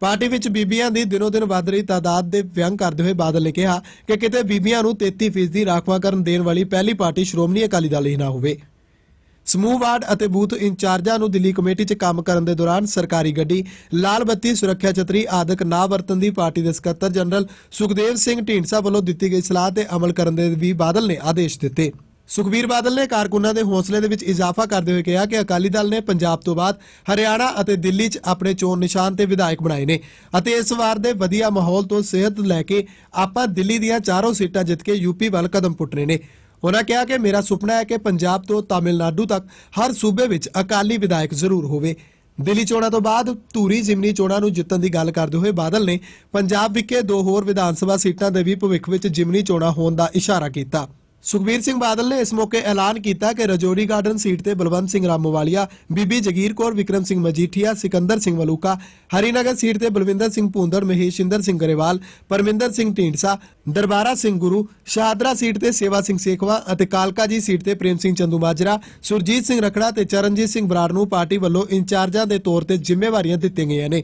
ਪਾਰਟੀ ਵਿੱਚ ਬੀਬੀਆਂ ਦੀ ਦਿਨੋ-ਦਿਨ ਵਧ ਰਹੀ ਤਾਦਾਦ ਦੇ ਵਿਅੰਗ ਕਰਦੇ ਹੋਏ ਬਾਦਲ ਨੇ ਕਿਹਾ ਕਿ ਕਿਤੇ ਬੀਬੀਆਂ ਨੂੰ 33% ਦੀ ਰਾਖਵਾਂਕਰਨ ਦੇਣ ਵਾਲੀ ਪਹਿਲੀ ਪਾਰਟੀ ਸ਼੍ਰੋਮਣੀ ਅਕਾਲੀ ਦਲ ਹੀ ਨਾ ਹੋਵੇ। ਸਮੂਹ ਵਾਰਡ ਅਤੇ ਬੂਥ ਇੰਚਾਰਜਾਂ ਨੂੰ ਦਿੱਲੀ ਕਮੇਟੀ 'ਚ ਕੰਮ ਕਰਨ ਦੇ ਦੌਰਾਨ ਸਰਕਾਰੀ ਗੱਡੀ, ਲਾਲ ਬੱਤੀ, ਸੁਰੱਖਿਆ ਛਤਰੀ ਆਦਿਕ ਨਾ ਵਰਤਣ ਦੀ ਪਾਰਟੀ ਦੇ ਸਕੱਤਰ ਜਨਰਲ ਸੁਖਦੇਵ ਸਿੰਘ ਢੀਂਡਸਾ ਵੱਲੋਂ ਦਿੱਤੀ ਗਈ ਸਲਾਹ ਤੇ ਅਮਲ ਕਰਨ ਦੇ ਵੀ ਬਾਦਲ ਨੇ ਆਦੇਸ਼ ਦਿੱਤੇ। ਸੁਖਬੀਰ ਬਾਦਲ ਨੇ ਕਾਰਕੁਨਾਂ ਦੇ ਹੌਸਲੇ ਦੇ ਵਿੱਚ ਇਜ਼ਾਫਾ ਕਰਦੇ ਹੋਏ ਕਿਹਾ ਕਿ ਅਕਾਲੀ ਦਲ ਨੇ ਪੰਜਾਬ ਤੋਂ ਬਾਅਦ ਹਰਿਆਣਾ ਅਤੇ ਦਿੱਲੀ 'ਚ ਆਪਣੇ ਚੋਣ ਨਿਸ਼ਾਨ ਤੇ ਵਿਧਾਇਕ ਬਣਾਏ ਨੇ ਅਤੇ ਇਸ ਵਾਰ ਦੇ ਵਧੀਆ ਮਾਹੌਲ ਤੋਂ ਸਿਹਤ ਲੈ ਕੇ ਆਪਾਂ ਦਿੱਲੀ ਦੀਆਂ 4 ਸੀਟਾਂ ਜਿੱਤ ਕੇ ਯੂਪੀ ਵੱਲ ਕਦਮ ਪੁੱਟਣੇ ਨੇ। ਉਹਨਾਂ ਕਿਹਾ ਕਿ ਮੇਰਾ ਸੁਪਨਾ ਹੈ ਕਿ ਪੰਜਾਬ ਤੋਂ ਤਾਮਿਲਨਾਡੂ ਤੱਕ ਹਰ ਸੂਬੇ ਵਿੱਚ ਅਕਾਲੀ ਵਿਧਾਇਕ ਜ਼ਰੂਰ ਹੋਵੇ। ਦਿੱਲੀ ਚੋਣਾਂ ਤੋਂ ਬਾਅਦ ਧੂਰੀ ਜ਼ਿਮਨੀ ਚੋਣਾਂ ਨੂੰ ਜਿੱਤਣ ਦੀ ਗੱਲ ਕਰਦੇ ਹੋਏ ਬਾਦਲ ਨੇ ਪੰਜਾਬ ਵਿਖੇ 2 ਹੋਰ ਵਿਧਾਨ ਸਭਾ ਸੀਟਾਂ ਦੇ ਵੀ ਭਵਿੱਖ ਵਿੱਚ ਜ਼ਿਮਨੀ ਚੋਣਾਂ ਹੋਣ ਦਾ ਇਸ਼ਾਰਾ ਕੀਤਾ। ਸੁਖਬੀਰ ਸਿੰਘ ਬਾਦਲ ਨੇ ਇਸ ਮੌਕੇ ਐਲਾਨ ਕੀਤਾ ਕਿ ਰਜੌਰੀ ਗਾਰਡਨ ਸੀਟ ਤੇ ਬਲਵੰਤ ਸਿੰਘ ਰਾਮੋਵਾਲੀਆ, ਬੀਬੀ ਜਗੀਰ ਕੌਰ, ਵਿਕਰਮ ਸਿੰਘ ਮਜੀਠੀਆ, ਸਿਕੰਦਰ ਸਿੰਘ ਮਲੂਕਾ, ਹਰੀਨਗਰ ਸੀਟ ਤੇ ਬਲਵਿੰਦਰ ਸਿੰਘ ਭੂੰਦੜ, ਮਹੇਸ਼ਿੰਦਰ ਸਿੰਘ ਗਰੇਵਾਲ, ਪਰਮਿੰਦਰ ਸਿੰਘ ਢੀਂਡਸਾ, ਦਰਬਾਰਾ ਸਿੰਘ ਗੁਰੂ, ਸ਼ਾਹਦਰਾ ਸੀਟ ਤੇ ਸੇਵਾ ਸਿੰਘ ਸੇਖਵਾ ਅਤੇ ਕਾਲਕਾ ਜੀ ਸੀਟ ਤੇ ਪ੍ਰੇਮ ਸਿੰਘ ਚੰਦੂਮਾਜਰਾ, ਸੁਰਜੀਤ ਸਿੰਘ ਰਖੜਾ ਤੇ ਚਰਨਜੀਤ ਸਿੰਘ ਬਰਾੜ ਨੂੰ ਪਾਰਟੀ ਵੱਲੋਂ ਇੰਚਾਰਜਾਂ ਦੇ ਤੌਰ ਤੇ ਜ਼ਿੰਮੇਵਾਰੀਆਂ ਦਿੱਤੀਆਂ ਗਈਆਂ ਨੇ,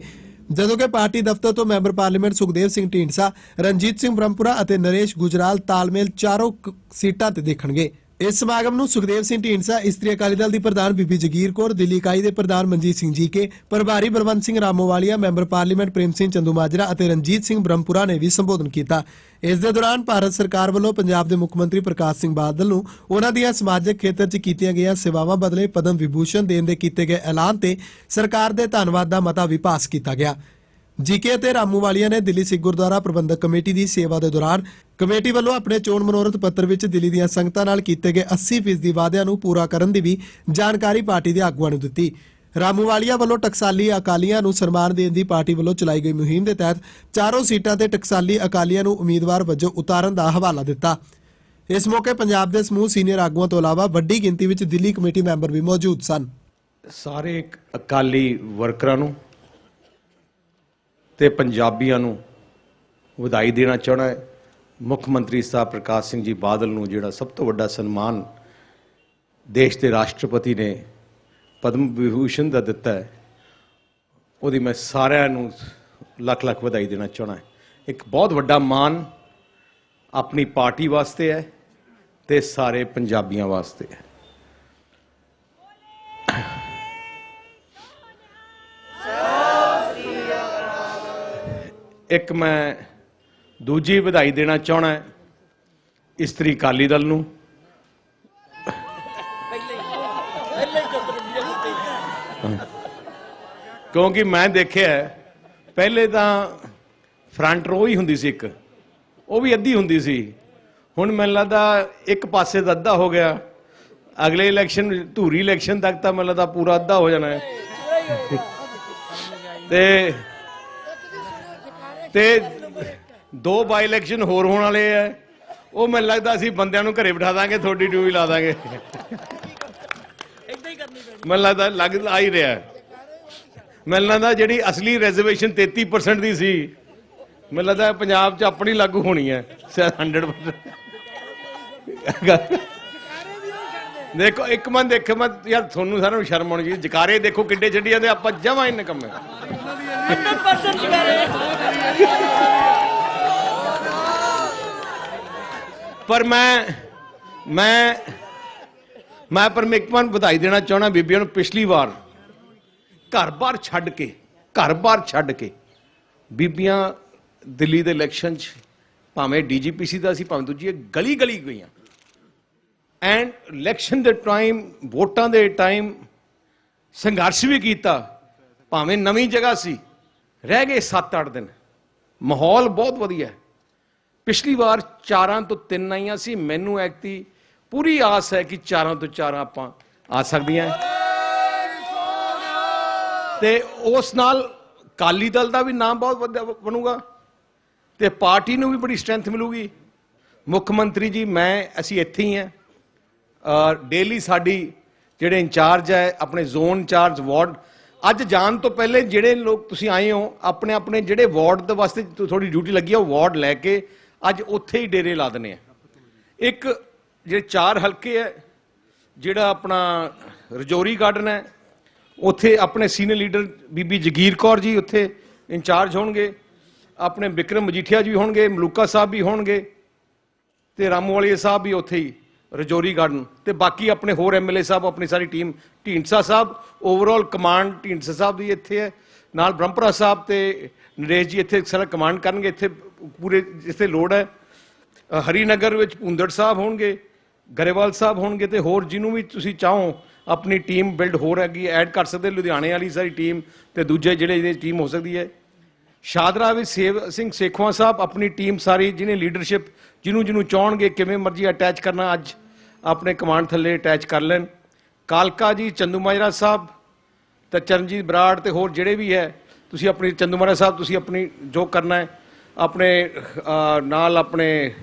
ਜਦੋਂ ਕਿ ਪਾਰਟੀ ਦਫ਼ਤਰ ਤੋਂ ਮੈਂਬਰ ਪਾਰਲੀਮੈਂਟ ਸੁਖਦੇਵ ਸਿੰਘ ਢੀਂਡਸਾ, ਰਣਜੀਤ ਸਿੰਘ ਬ੍ਰਹਮਪੁਰਾ ਅਤੇ ਨਰੇਸ਼ ਗੁਜਰਾਲ ਤਾਲਮੇਲ 4 ਸੀਟਾਂ ਤੇ ਦੇਖਣਗੇ। ਇਸ ਸਮਾਗਮ ਨੂੰ ਸੁਖਦੇਵ ਸਿੰਘ ਢੀਂਡਸਾ, ਇਸਤਰੀ ਅਕਾਲੀ ਦਲ ਦੀ ਪ੍ਰਧਾਨ ਬੀਬੀ ਜਗੀਰ ਕੌਰ, ਦਿੱਲੀ ਇਕਾਈ ਦੇ ਪ੍ਰਧਾਨ ਮਨਜੀਤ ਸਿੰਘ ਜੀਕੇ, ਪ੍ਰਭਾਰੀ ਬਲਵੰਤ ਸਿੰਘ ਰਾਮੋਵਾਲੀਆ, ਮੈਂਬਰ ਪਾਰਲੀਮੈਂਟ ਪ੍ਰੇਮ ਸਿੰਘ ਚੰਦੂਮਾਜਰਾ ਅਤੇ ਰਣਜੀਤ ਸਿੰਘ ਬ੍ਰਹਮਪੁਰਾ ਨੇ ਵੀ ਸੰਬੋਧਨ ਕੀਤਾ। ਇਸ ਦੇ ਦੌਰਾਨ ਭਾਰਤ ਸਰਕਾਰ ਵੱਲੋਂ ਪੰਜਾਬ ਦੇ ਮੁੱਖ ਮੰਤਰੀ ਪ੍ਰਕਾਸ਼ ਸਿੰਘ ਬਾਦਲ ਨੂੰ ਉਹਨਾਂ ਦੀਆਂ ਸਮਾਜਿਕ ਖੇਤਰ 'ਚ ਕੀਤੀਆਂ ਗਈਆਂ ਸੇਵਾਵਾਂ ਬਦਲੇ ਪਦਮ ਵਿਭੂਸ਼ਣ ਦੇਣ ਦੇ ਕੀਤੇ ਗਏ ਐਲਾਨ ਤੇ ਸਰਕਾਰ ਦੇ ਧੰਨਵਾਦ ਦਾ ਮਤਾ ਵੀ ਪਾਸ ਕੀਤਾ ਗਿਆ। ਜੀਕੇ ਅਤੇ ਰਾਮੂਵਾਲੀਆ ਨੇ ਦਿੱਲੀ ਸਿੱਖ ਗੁਰਦੁਆਰਾ ਪ੍ਰਬੰਧਕ ਕਮੇਟੀ ਦੀ ਸੇਵਾ ਦੇ ਦੌਰਾਨ ਕਮੇਟੀ ਵੱਲੋਂ ਆਪਣੇ ਚੋਣ ਮਨੋਰਥ ਪੱਤਰ ਵਿੱਚ ਦਿੱਲੀ ਦੀਆਂ ਸੰਗਤਾਂ ਨਾਲ ਕੀਤੇ ਗਏ 80% ਦੀ ਵਾਅਦਿਆਂ ਨੂੰ ਪੂਰਾ ਕਰਨ ਦੀ ਵੀ ਜਾਣਕਾਰੀ ਪਾਰਟੀ ਦੇ ਆਗੂਆਂ ਨੂੰ ਦਿੱਤੀ। ਰਾਮੂਵਾਲੀਆ ਵੱਲੋਂ ਟਕਸਾਲੀ ਅਕਾਲੀਆਂ ਨੂੰ ਸਨਮਾਨ ਦੇਣ ਦੀ ਪਾਰਟੀ ਵੱਲੋਂ ਚਲਾਈ ਗਈ ਮੁਹਿੰਮ ਦੇ ਤਹਿਤ 4 ਸੀਟਾਂ ਤੇ ਟਕਸਾਲੀ ਅਕਾਲੀਆਂ ਨੂੰ ਉਮੀਦਵਾਰ ਵਜੋਂ ਉਤਾਰਨ ਦਾ ਹਵਾਲਾ ਦਿੱਤਾ। ਇਸ ਮੌਕੇ ਪੰਜਾਬ ਦੇ ਸਮੂਹ ਸੀਨੀਅਰ ਆਗੂਆਂ ਤੋਂ ਇਲਾਵਾ ਵੱਡੀ ਗਿਣਤੀ ਵਿੱਚ ਦਿੱਲੀ ਕਮੇਟੀ ਮੈਂਬਰ ਵੀ ਮੌਜੂਦ ਸਨ। ਸਾਰੇ ਅਕਾਲੀ ਵਰਕਰਾਂ ਨੂੰ ਤੇ ਪੰਜਾਬੀਆਂ ਨੂੰ ਵਧਾਈ ਦੇਣਾ ਚਾਹਣਾ ਹੈ। ਮੁੱਖ ਮੰਤਰੀ ਸਾਹਿਬ ਪ੍ਰਕਾਸ਼ ਸਿੰਘ ਜੀ ਬਾਦਲ ਨੂੰ ਜਿਹੜਾ ਸਭ ਤੋਂ ਵੱਡਾ ਸਨਮਾਨ ਦੇਸ਼ ਦੇ ਰਾਸ਼ਟਰਪਤੀ ਨੇ ਪਦਮ ਵਿਭੂਸ਼ਣ ਦਾ ਦਿੱਤਾ ਹੈ, ਉਹਦੀ ਮੈਂ ਸਾਰਿਆਂ ਨੂੰ ਲੱਖ ਲੱਖ ਵਧਾਈ ਦੇਣਾ ਚਾਹਣਾ ਹੈ। ਇੱਕ ਬਹੁਤ ਵੱਡਾ ਮਾਣ ਆਪਣੀ ਪਾਰਟੀ ਵਾਸਤੇ ਹੈ ਤੇ ਸਾਰੇ ਪੰਜਾਬੀਆਂ ਵਾਸਤੇ ਹੈ। ਇੱਕ ਮੈਂ ਦੂਜੀ ਵਧਾਈ ਦੇਣਾ ਚਾਹਣਾ ਇਸਤਰੀ ਅਕਾਲੀ ਦਲ ਨੂੰ। ਕਿਉਂਕਿ ਮੈਂ ਦੇਖਿਆ ਪਹਿਲੇ ਤਾਂ ਫਰੰਟ ਰੋ ਹੀ ਹੁੰਦੀ ਸੀ, ਇੱਕ ਉਹ ਵੀ ਅੱਧੀ ਹੁੰਦੀ ਸੀ। ਹੁਣ ਮੈਨੂੰ ਲੱਗਦਾ ਇੱਕ ਪਾਸੇ ਦਾ ਅੱਧਾ ਹੋ ਗਿਆ, ਅਗਲੇ ਇਲੈਕਸ਼ਨ ਧੂਰੀ ਇਲੈਕਸ਼ਨ ਤੱਕ ਤਾਂ ਮੈਨੂੰ ਲੱਗਦਾ ਪੂਰਾ ਅੱਧਾ ਹੋ ਜਾਣਾ ਹੈ। ਤੇ 2 ਬਾਈ ਇਲੈਕਸ਼ਨ ਹੋਰ ਹੋਣ ਵਾਲੇ ਹੈ, ਉਹ ਮੈਨੂੰ ਲੱਗਦਾ ਅਸੀਂ ਬੰਦਿਆਂ ਨੂੰ ਘਰੇ ਬਿਠਾ ਦਾਂਗੇ, ਤੁਹਾਡੀ ਡਿਊਟੀ ਲਾ ਦਾਂਗੇ। ਮੈਨੂੰ ਲੱਗਦਾ ਲੱਗ ਆ ਹੀ ਰਿਹਾ। ਮੈਨੂੰ ਲੱਗਦਾ ਜਿਹੜੀ ਅਸਲੀ ਰਿਜ਼ਰਵੇਸ਼ਨ 33% ਦੀ ਸੀ, ਮੈਨੂੰ ਲੱਗਦਾ ਪੰਜਾਬ 'ਚ ਆਪਣੀ ਲਾਗੂ ਹੋਣੀ ਹੈ 100%। ਦੇਖੋ ਇੱਕ ਮਨ ਦੇਖੋ, ਮੈਂ ਯਾਰ ਤੁਹਾਨੂੰ ਸਾਰਿਆਂ ਨੂੰ ਸ਼ਰਮ ਆਉਣੀ ਚਾਹੀਦੀ। ਜਕਾਰੇ ਦੇਖੋ ਕਿੱਡੇ ਛੱਡੀ ਜਾਂਦੇ, ਆਪਾਂ ਜਮਾਂ ਹੀ ਨਿਕੰਮੇ। ਪਰ ਮੈਂ ਇੱਕ ਵਾਰ ਵਧਾਈ ਦੇਣਾ ਚਾਹੁੰਦਾ ਬੀਬੀਆਂ ਨੂੰ। ਪਿਛਲੀ ਵਾਰ ਘਰ-ਬਾਰ ਛੱਡ ਕੇ ਬੀਬੀਆਂ ਦਿੱਲੀ ਦੇ ਇਲੈਕਸ਼ਨ 'ਚ ਭਾਵੇਂ ਡੀਜੀਪੀਸੀ ਦਾ ਸੀ, ਭਾਵੇਂ ਦੂਜੀ ਗਲੀ ਗਈਆਂ। ਐਂਡ ਇਲੈਕਸ਼ਨ ਦੇ ਟਾਈਮ, ਵੋਟਾਂ ਦੇ ਟਾਈਮ ਸੰਘਰਸ਼ ਵੀ ਕੀਤਾ, ਭਾਵੇਂ ਨਵੀਂ ਜਗ੍ਹਾ ਸੀ, ਰਹਿ ਗਏ 7-8 ਦਿਨ। ਮਾਹੌਲ ਬਹੁਤ ਵਧੀਆ। ਪਿਛਲੀ ਵਾਰ 4 ਤੋਂ 3 ਆਈਆਂ ਸੀ। ਮੈਨੂੰ ਐਕਤੀ ਪੂਰੀ ਆਸ ਹੈ ਕਿ 4 ਤੋਂ 4 ਆਪਾਂ ਆ ਸਕਦੀਆਂ। ਤੇ ਉਸ ਨਾਲ ਅਕਾਲੀ ਦਲ ਦਾ ਵੀ ਨਾਮ ਬਹੁਤ ਵਧੀਆ ਬਣੂਗਾ ਤੇ ਪਾਰਟੀ ਨੂੰ ਵੀ ਬੜੀ ਸਟਰੈਂਥ ਮਿਲੂਗੀ। ਮੁੱਖ ਮੰਤਰੀ ਜੀ ਅਸੀਂ ਇੱਥੇ ਹੀ ਹਾਂ। ਡੇਲੀ ਸਾਡੀ ਜਿਹੜੇ ਇੰਚਾਰਜ ਹੈ, ਆਪਣੇ ਜ਼ੋਨ ਇੰਚਾਰਜ, ਵਾਰਡ, ਅੱਜ ਜਾਣ ਤੋਂ ਪਹਿਲੇ ਜਿਹੜੇ ਲੋਕ ਤੁਸੀਂ ਆਏ ਹੋ, ਆਪਣੇ ਜਿਹੜੇ ਵਾਰਡ ਦੇ ਵਾਸਤੇ ਥੋੜੀ ਡਿਊਟੀ ਲੱਗੀ ਆ, ਉਹ ਵਾਰਡ ਲੈ ਕੇ ਅੱਜ ਉੱਥੇ ਹੀ ਡੇਰੇ ਲਾ ਦਿੰਦੇ ਆ। ਇੱਕ ਜਿਹੜੇ 4 ਹਲਕੇ ਹੈ, ਜਿਹੜਾ ਆਪਣਾ ਰਜੌਰੀ ਗਾਰਡਨ ਹੈ, ਉੱਥੇ ਆਪਣੇ ਸੀਨੀਅਰ ਲੀਡਰ ਬੀਬੀ ਜਗੀਰ ਕੌਰ ਜੀ ਉੱਥੇ ਇੰਚਾਰਜ ਹੋਣਗੇ, ਆਪਣੇ ਬਿਕਰਮ ਮਜੀਠੀਆ ਜੀ ਵੀ ਹੋਣਗੇ, ਮਲੂਕਾ ਸਾਹਿਬ ਵੀ ਹੋਣਗੇ, ਤੇ ਰਾਮੂਵਾਲੀਆ ਸਾਹਿਬ ਵੀ ਉੱਥੇ ਹੀ ਰਜੌਰੀ ਗਾਰਡਨ, ਤੇ ਬਾਕੀ ਆਪਣੇ ਹੋਰ ਐਮਐਲਏ ਸਾਹਿਬ, ਆਪਣੀ ਸਾਰੀ ਟੀਮ। ਢੀਂਡਸਾ ਸਾਹਿਬ ਓਵਰਆਲ ਕਮਾਂਡ ਢੀਂਡਸਾ ਸਾਹਿਬ ਦੀ ਇੱਥੇ ਹੈ, ਨਾਲ ਬ੍ਰਹਮਪੁਰਾ ਸਾਹਿਬ ਤੇ ਨਰੇਸ਼ ਜੀ ਇੱਥੇ ਸਾਰਾ ਕਮਾਂਡ ਕਰਨਗੇ। ਇੱਥੇ ਪੂਰੇ ਜਿੱਥੇ ਲੋੜ ਹੈ, ਹਰੀਨਗਰ ਵਿੱਚ ਭੁੰਦੜ ਸਾਹਿਬ ਹੋਣਗੇ, ਗਰੇਵਾਲ ਸਾਹਿਬ ਹੋਣਗੇ, ਤੇ ਹੋਰ ਜਿਹਨੂੰ ਵੀ ਤੁਸੀਂ ਚਾਹੋ ਆਪਣੀ ਟੀਮ ਬਿਲਡ ਹੋਰ ਹੈਗੀ ਐਡ ਕਰ ਸਕਦੇ। ਲੁਧਿਆਣੇ ਵਾਲੀ ਸਾਰੀ ਟੀਮ ਤੇ ਦੂਜੇ ਜਿਹੜੇ ਇਹਦੀ ਟੀਮ ਹੋ ਸਕਦੀ ਹੈ। ਸ਼ਾਦਰਾ ਵਿੱਚ ਸੇਵ ਸਿੰਘ ਸੇਖਵਾਂ ਸਾਹਿਬ, ਆਪਣੀ ਟੀਮ ਸਾਰੀ, ਜਿਹਨੇ ਲੀਡਰਸ਼ਿਪ, ਜਿਹਨੂੰ ਚਾਹਣਗੇ ਕਿਵੇਂ ਮਰਜ਼ੀ ਅਟੈਚ ਕਰਨਾ, ਅੱਜ ਆਪਣੇ ਕਮਾਂਡ ਥੱਲੇ ਅਟੈਚ ਕਰ ਲੈਣ। ਕਾਲਕਾ ਜੀ ਚੰਦੂ ਮਾਜਰਾ ਸਾਹਿਬ ਤੇ ਚਰਨਜੀਤ ਬਰਾੜ ਤੇ ਹੋਰ ਜਿਹੜੇ ਵੀ ਹੈ, ਤੁਸੀਂ ਆਪਣੀ ਚੰਦੂ ਮਾਜਰਾ ਸਾਹਿਬ ਤੁਸੀਂ ਆਪਣੀ ਜੋ ਕਰਨਾ ਹੈ, ਆਪਣੇ ਨਾਲ ਆਪਣੇ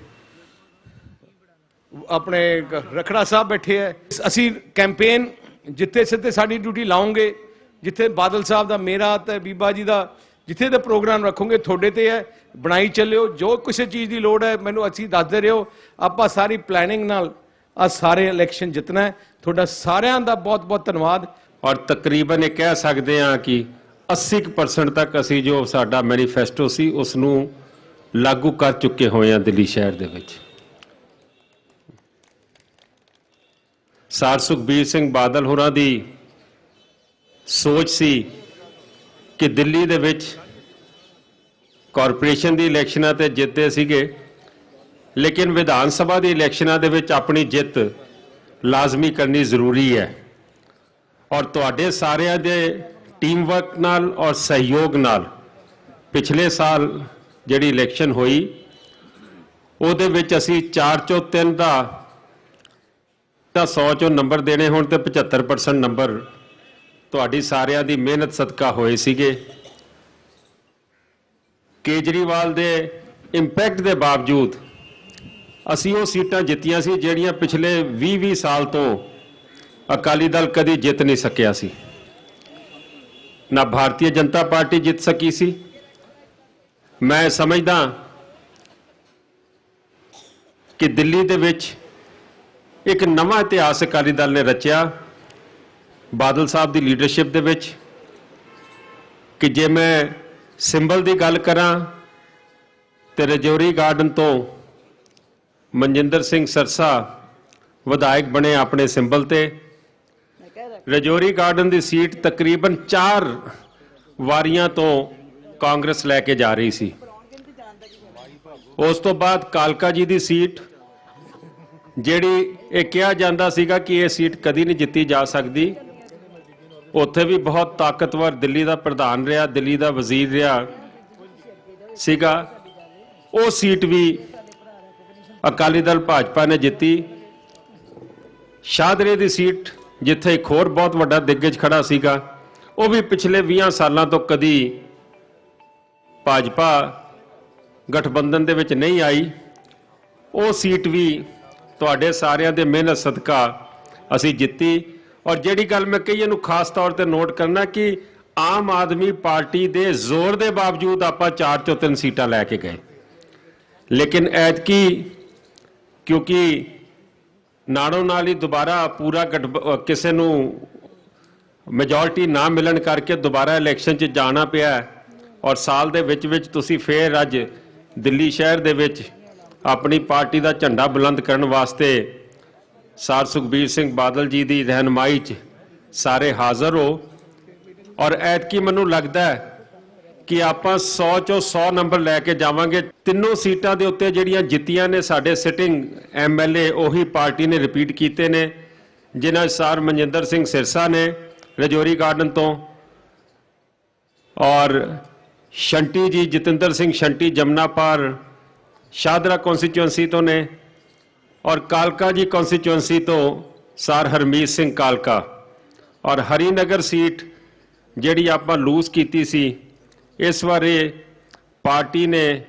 ਰਖੜਾ ਸਾਹਿਬ ਬੈਠੇ ਹੈ। ਅਸੀਂ ਕੈਂਪੇਨ ਜਿੱਥੇ ਸਿੱਧੇ ਸਾਡੀ ਡਿਊਟੀ ਲਾਉਂਗੇ, ਜਿੱਥੇ ਬਾਦਲ ਸਾਹਿਬ ਦਾ, ਮੇਰਾ ਤੇ ਬੀਬਾ ਜੀ ਦਾ ਜਿੱਥੇ ਦੇ ਪ੍ਰੋਗਰਾਮ ਰੱਖੋਗੇ ਤੁਹਾਡੇ ਤੇ ਹੈ। ਬਣਾਈ ਚੱਲਿਓ, ਜੋ ਕਿਸੇ ਚੀਜ਼ ਦੀ ਲੋੜ ਹੈ ਮੈਨੂੰ ਅਸੀਂ ਦੱਸਦੇ ਰਹੋ। ਆਪਾਂ ਸਾਰੀ ਪਲੈਨਿੰਗ ਨਾਲ ਆ ਸਾਰੇ ਇਲੈਕਸ਼ਨ ਜਿੱਤਣਾ ਹੈ। ਤੁਹਾਡਾ ਸਾਰਿਆਂ ਦਾ ਬਹੁਤ ਬਹੁਤ ਧੰਨਵਾਦ। ਔਰ ਤਕਰੀਬਨ ਇਹ ਕਹਿ ਸਕਦੇ ਹਾਂ ਕਿ 80% ਤੱਕ ਅਸੀਂ ਜੋ ਸਾਡਾ ਮੈਨੀਫੈਸਟੋ ਸੀ ਉਸ ਨੂੰ ਲਾਗੂ ਕਰ ਚੁੱਕੇ ਹੋਏ ਹਾਂ ਦਿੱਲੀ ਸ਼ਹਿਰ ਦੇ ਵਿੱਚ। ਸਰ ਸੁਖਬੀਰ ਸਿੰਘ ਬਾਦਲ ਹੋਰਾਂ ਦੀ ਸੋਚ ਸੀ ਕਿ ਦਿੱਲੀ ਦੇ ਵਿੱਚ ਕਾਰਪੋਰੇਸ਼ਨ ਦੀ ਇਲੈਕਸ਼ਨਾਂ ਤੇ ਜਿੱਤੇ ਸੀਗੇ, ਲੇਕਿਨ ਵਿਧਾਨ ਸਭਾ ਦੀ ਇਲੈਕਸ਼ਨਾਂ ਦੇ ਵਿੱਚ ਆਪਣੀ ਜਿੱਤ ਲਾਜ਼ਮੀ ਕਰਨੀ ਜ਼ਰੂਰੀ ਹੈ। ਔਰ ਤੁਹਾਡੇ ਸਾਰਿਆਂ ਦੇ ਟੀਮ ਵਰਕ ਨਾਲ ਔਰ ਸਹਿਯੋਗ ਨਾਲ ਪਿਛਲੇ ਸਾਲ ਜਿਹੜੀ ਇਲੈਕਸ਼ਨ ਹੋਈ ਉਹਦੇ ਵਿੱਚ ਅਸੀਂ 4 ਚੋਂ 3 ਦਾ ਤਾਂ 100 ਚੋਂ ਨੰਬਰ ਦੇਣੇ ਹੋਣ ਤੇ 75% ਨੰਬਰ ਤੁਹਾਡੀ ਸਾਰਿਆਂ ਦੀ ਮਿਹਨਤ ਸਦਕਾ ਹੋਏ ਸੀਗੇ। ਕੇਜਰੀਵਾਲ ਦੇ ਇੰਪੈਕਟ ਦੇ ਬਾਵਜੂਦ ਅਸੀਂ ਉਹ ਸੀਟਾਂ ਜਿੱਤੀਆਂ ਸੀ ਜਿਹੜੀਆਂ ਪਿਛਲੇ 20 ਸਾਲ ਤੋਂ ਅਕਾਲੀ ਦਲ ਕਦੀ ਜਿੱਤ ਨਹੀਂ ਸਕਿਆ ਸੀ। ਨਾ ਭਾਰਤੀ ਜਨਤਾ ਪਾਰਟੀ ਜਿੱਤ ਸਕੀ ਸੀ। ਮੈਂ ਸਮਝਦਾ ਕਿ ਦਿੱਲੀ ਦੇ ਵਿੱਚ ਇੱਕ ਨਵਾਂ ਇਤਿਹਾਸ ਅਕਾਲੀ ਦਲ ਨੇ ਰਚਿਆ ਬਾਦਲ ਸਾਹਿਬ ਦੀ ਲੀਡਰਸ਼ਿਪ ਦੇ ਵਿੱਚ। ਕਿ ਜੇ ਮੈਂ ਸਿੰਬਲ ਦੀ ਗੱਲ ਕਰਾਂ ਤੇ ਰਜੌਰੀ ਗਾਰਡਨ ਤੋਂ ਮਨਜਿੰਦਰ ਸਿੰਘ ਸਰਸਾ ਵਿਧਾਇਕ ਬਣੇ ਆਪਣੇ ਸਿੰਬਲ ਤੇ। ਰਜੌਰੀ ਗਾਰਡਨ ਦੀ ਸੀਟ ਤਕਰੀਬਨ 4 ਵਾਰੀਆਂ ਤੋਂ ਕਾਂਗਰਸ ਲੈ ਕੇ ਜਾ ਰਹੀ ਸੀ। ਉਸ ਤੋਂ ਬਾਅਦ ਕਾਲਕਾ ਜੀ ਦੀ ਸੀਟ, ਜਿਹੜੀ ਇਹ ਕਿਹਾ ਜਾਂਦਾ ਸੀਗਾ ਕਿ ਇਹ ਸੀਟ ਕਦੀ ਨਹੀਂ ਜਿੱਤੀ ਜਾ ਸਕਦੀ, ਉੱਥੇ ਵੀ ਬਹੁਤ ਤਾਕਤਵਰ ਦਿੱਲੀ ਦਾ ਪ੍ਰਧਾਨ ਰਿਹਾ, ਦਿੱਲੀ ਦਾ ਵਜ਼ੀਰ ਰਿਹਾ ਸੀਗਾ। ਉਹ ਸੀਟ ਵੀ ਅਕਾਲੀ ਦਲ ਭਾਜਪਾ ਨੇ ਜਿੱਤੀ। ਸ਼ਾਹਦਰੇ ਦੀ ਸੀਟ, ਜਿੱਥੇ ਇੱਕ ਹੋਰ ਬਹੁਤ ਵੱਡਾ ਦਿੱਗਜ ਖੜਾ ਸੀਗਾ, ਉਹ ਵੀ ਪਿਛਲੇ 20 ਸਾਲਾਂ ਤੋਂ ਕਦੀ ਭਾਜਪਾ ਗਠਬੰਧਨ ਦੇ ਵਿੱਚ ਨਹੀਂ ਆਈ। ਉਹ ਸੀਟ ਵੀ ਤੁਹਾਡੇ ਸਾਰਿਆਂ ਦੇ ਮਿਹਨਤ ਸਦਕਾ ਅਸੀਂ ਜਿੱਤੀ। ਔਰ ਜਿਹੜੀ ਗੱਲ ਮੈਂ ਕਹੀ ਇਹਨੂੰ ਖਾਸ ਤੌਰ ਤੇ ਨੋਟ ਕਰਨਾ ਕਿ ਆਮ ਆਦਮੀ ਪਾਰਟੀ ਦੇ ਜ਼ੋਰ ਦੇ ਬਾਵਜੂਦ ਆਪਾਂ 4 ਚੋਂ 3 ਸੀਟਾਂ ਲੈ ਕੇ ਗਏ। ਲੇਕਿਨ ਐਤਕੀ ਕਿਉਂਕਿ ਨਾਲੋਂ ਨਾਲ ਹੀ ਦੁਬਾਰਾ ਪੂਰਾ ਕਿਸੇ ਨੂੰ ਮੈਜੋਰਟੀ ਨਾ ਮਿਲਣ ਕਰਕੇ ਦੁਬਾਰਾ ਇਲੈਕਸ਼ਨ 'ਚ ਜਾਣਾ ਪਿਆ। ਔਰ ਸਾਲ ਦੇ ਵਿੱਚ ਤੁਸੀਂ ਫੇਰ ਅੱਜ ਦਿੱਲੀ ਸ਼ਹਿਰ ਦੇ ਵਿੱਚ ਆਪਣੀ ਪਾਰਟੀ ਦਾ ਝੰਡਾ ਬੁਲੰਦ ਕਰਨ ਵਾਸਤੇ ਸਰ ਸੁਖਬੀਰ ਸਿੰਘ ਬਾਦਲ ਜੀ ਦੀ ਰਹਿਨਮਾਈ 'ਚ ਸਾਰੇ ਹਾਜ਼ਰ ਹੋ। ਔਰ ਐਤਕੀ ਮੈਨੂੰ ਲੱਗਦਾ ਹੈ ਕਿ ਆਪਾਂ 100 ਚੋਂ 100 ਨੰਬਰ ਲੈ ਕੇ ਜਾਵਾਂਗੇ। ਤਿੰਨੋਂ ਸੀਟਾਂ ਦੇ ਉੱਤੇ ਜਿਹੜੀਆਂ ਜਿੱਤੀਆਂ ਨੇ ਸਾਡੇ ਸਿਟਿੰਗ MLA ਉਹੀ ਪਾਰਟੀ ਨੇ ਰਿਪੀਟ ਕੀਤੇ ਨੇ, ਜਿਨ੍ਹਾਂ ਸਰ ਮਨਜਿੰਦਰ ਸਿੰਘ ਸਿਰਸਾ ਨੇ ਰਜੌਰੀ ਗਾਰਡਨ ਤੋਂ, ਔਰ ਸ਼ੰਟੀ ਜੀ ਜਤਿੰਦਰ ਸਿੰਘ ਸ਼ੰਟੀ ਜਮਨਾਪਾਰ ਸ਼ਾਹਦਰਾ ਕੌਂਸਟੀਚੁਐਂਸੀ ਤੋਂ ਨੇ, ਔਰ ਕਾਲਕਾ ਜੀ ਕੌਂਸਟੀਚੁਐਂਸੀ ਤੋਂ ਸਰ ਹਰਮੀਤ ਸਿੰਘ ਕਾਲਕਾ। ਔਰ ਹਰੀਨਗਰ ਸੀਟ ਜਿਹੜੀ ਆਪਾਂ ਲੂਜ਼ ਕੀਤੀ ਸੀ, ਇਸ ਵਾਰੇ ਪਾਰਟੀ ਨੇ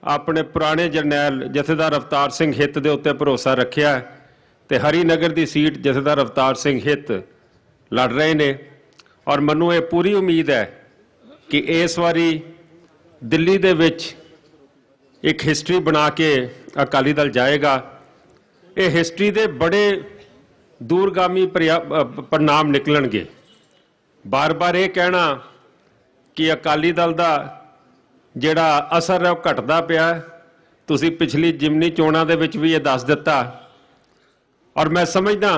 ਆਪਣੇ ਪੁਰਾਣੇ ਜਰਨੈਲ ਜਥੇਦਾਰ ਅਵਤਾਰ ਸਿੰਘ ਹਿੱਤ ਦੇ ਉੱਤੇ ਭਰੋਸਾ ਰੱਖਿਆ ਤੇ ਹਰੀਨਗਰ ਦੀ ਸੀਟ ਜਥੇਦਾਰ ਅਵਤਾਰ ਸਿੰਘ ਹਿੱਤ ਲੜ ਰਹੇ ਨੇ। ਔਰ ਮੈਨੂੰ ਇਹ ਪੂਰੀ ਉਮੀਦ ਹੈ ਕਿ ਇਸ ਵਾਰੀ ਦਿੱਲੀ ਦੇ ਵਿੱਚ ਇੱਕ ਹਿਸਟਰੀ ਬਣਾ ਕੇ ਅਕਾਲੀ ਦਲ ਜਾਏਗਾ। ਇਹ ਹਿਸਟਰੀ ਦੇ ਬੜੇ ਦੂਰਗਾਮੀ परिणाम ਨਿਕਲਣਗੇ। ਬਾਰ-ਬਾਰ ਇਹ ਕਹਿਣਾ ਕਿ ਅਕਾਲੀ ਦਲ ਦਾ ਜਿਹੜਾ ਅਸਰ ਹੈ ਉਹ ਘਟਦਾ ਪਿਆ, ਤੁਸੀਂ ਪਿਛਲੀ ਜਿਮਨੀ ਚੋਣਾਂ ਦੇ ਵਿੱਚ ਵੀ ਇਹ ਦੱਸ ਦਿੱਤਾ। ਔਰ ਮੈਂ ਸਮਝਦਾ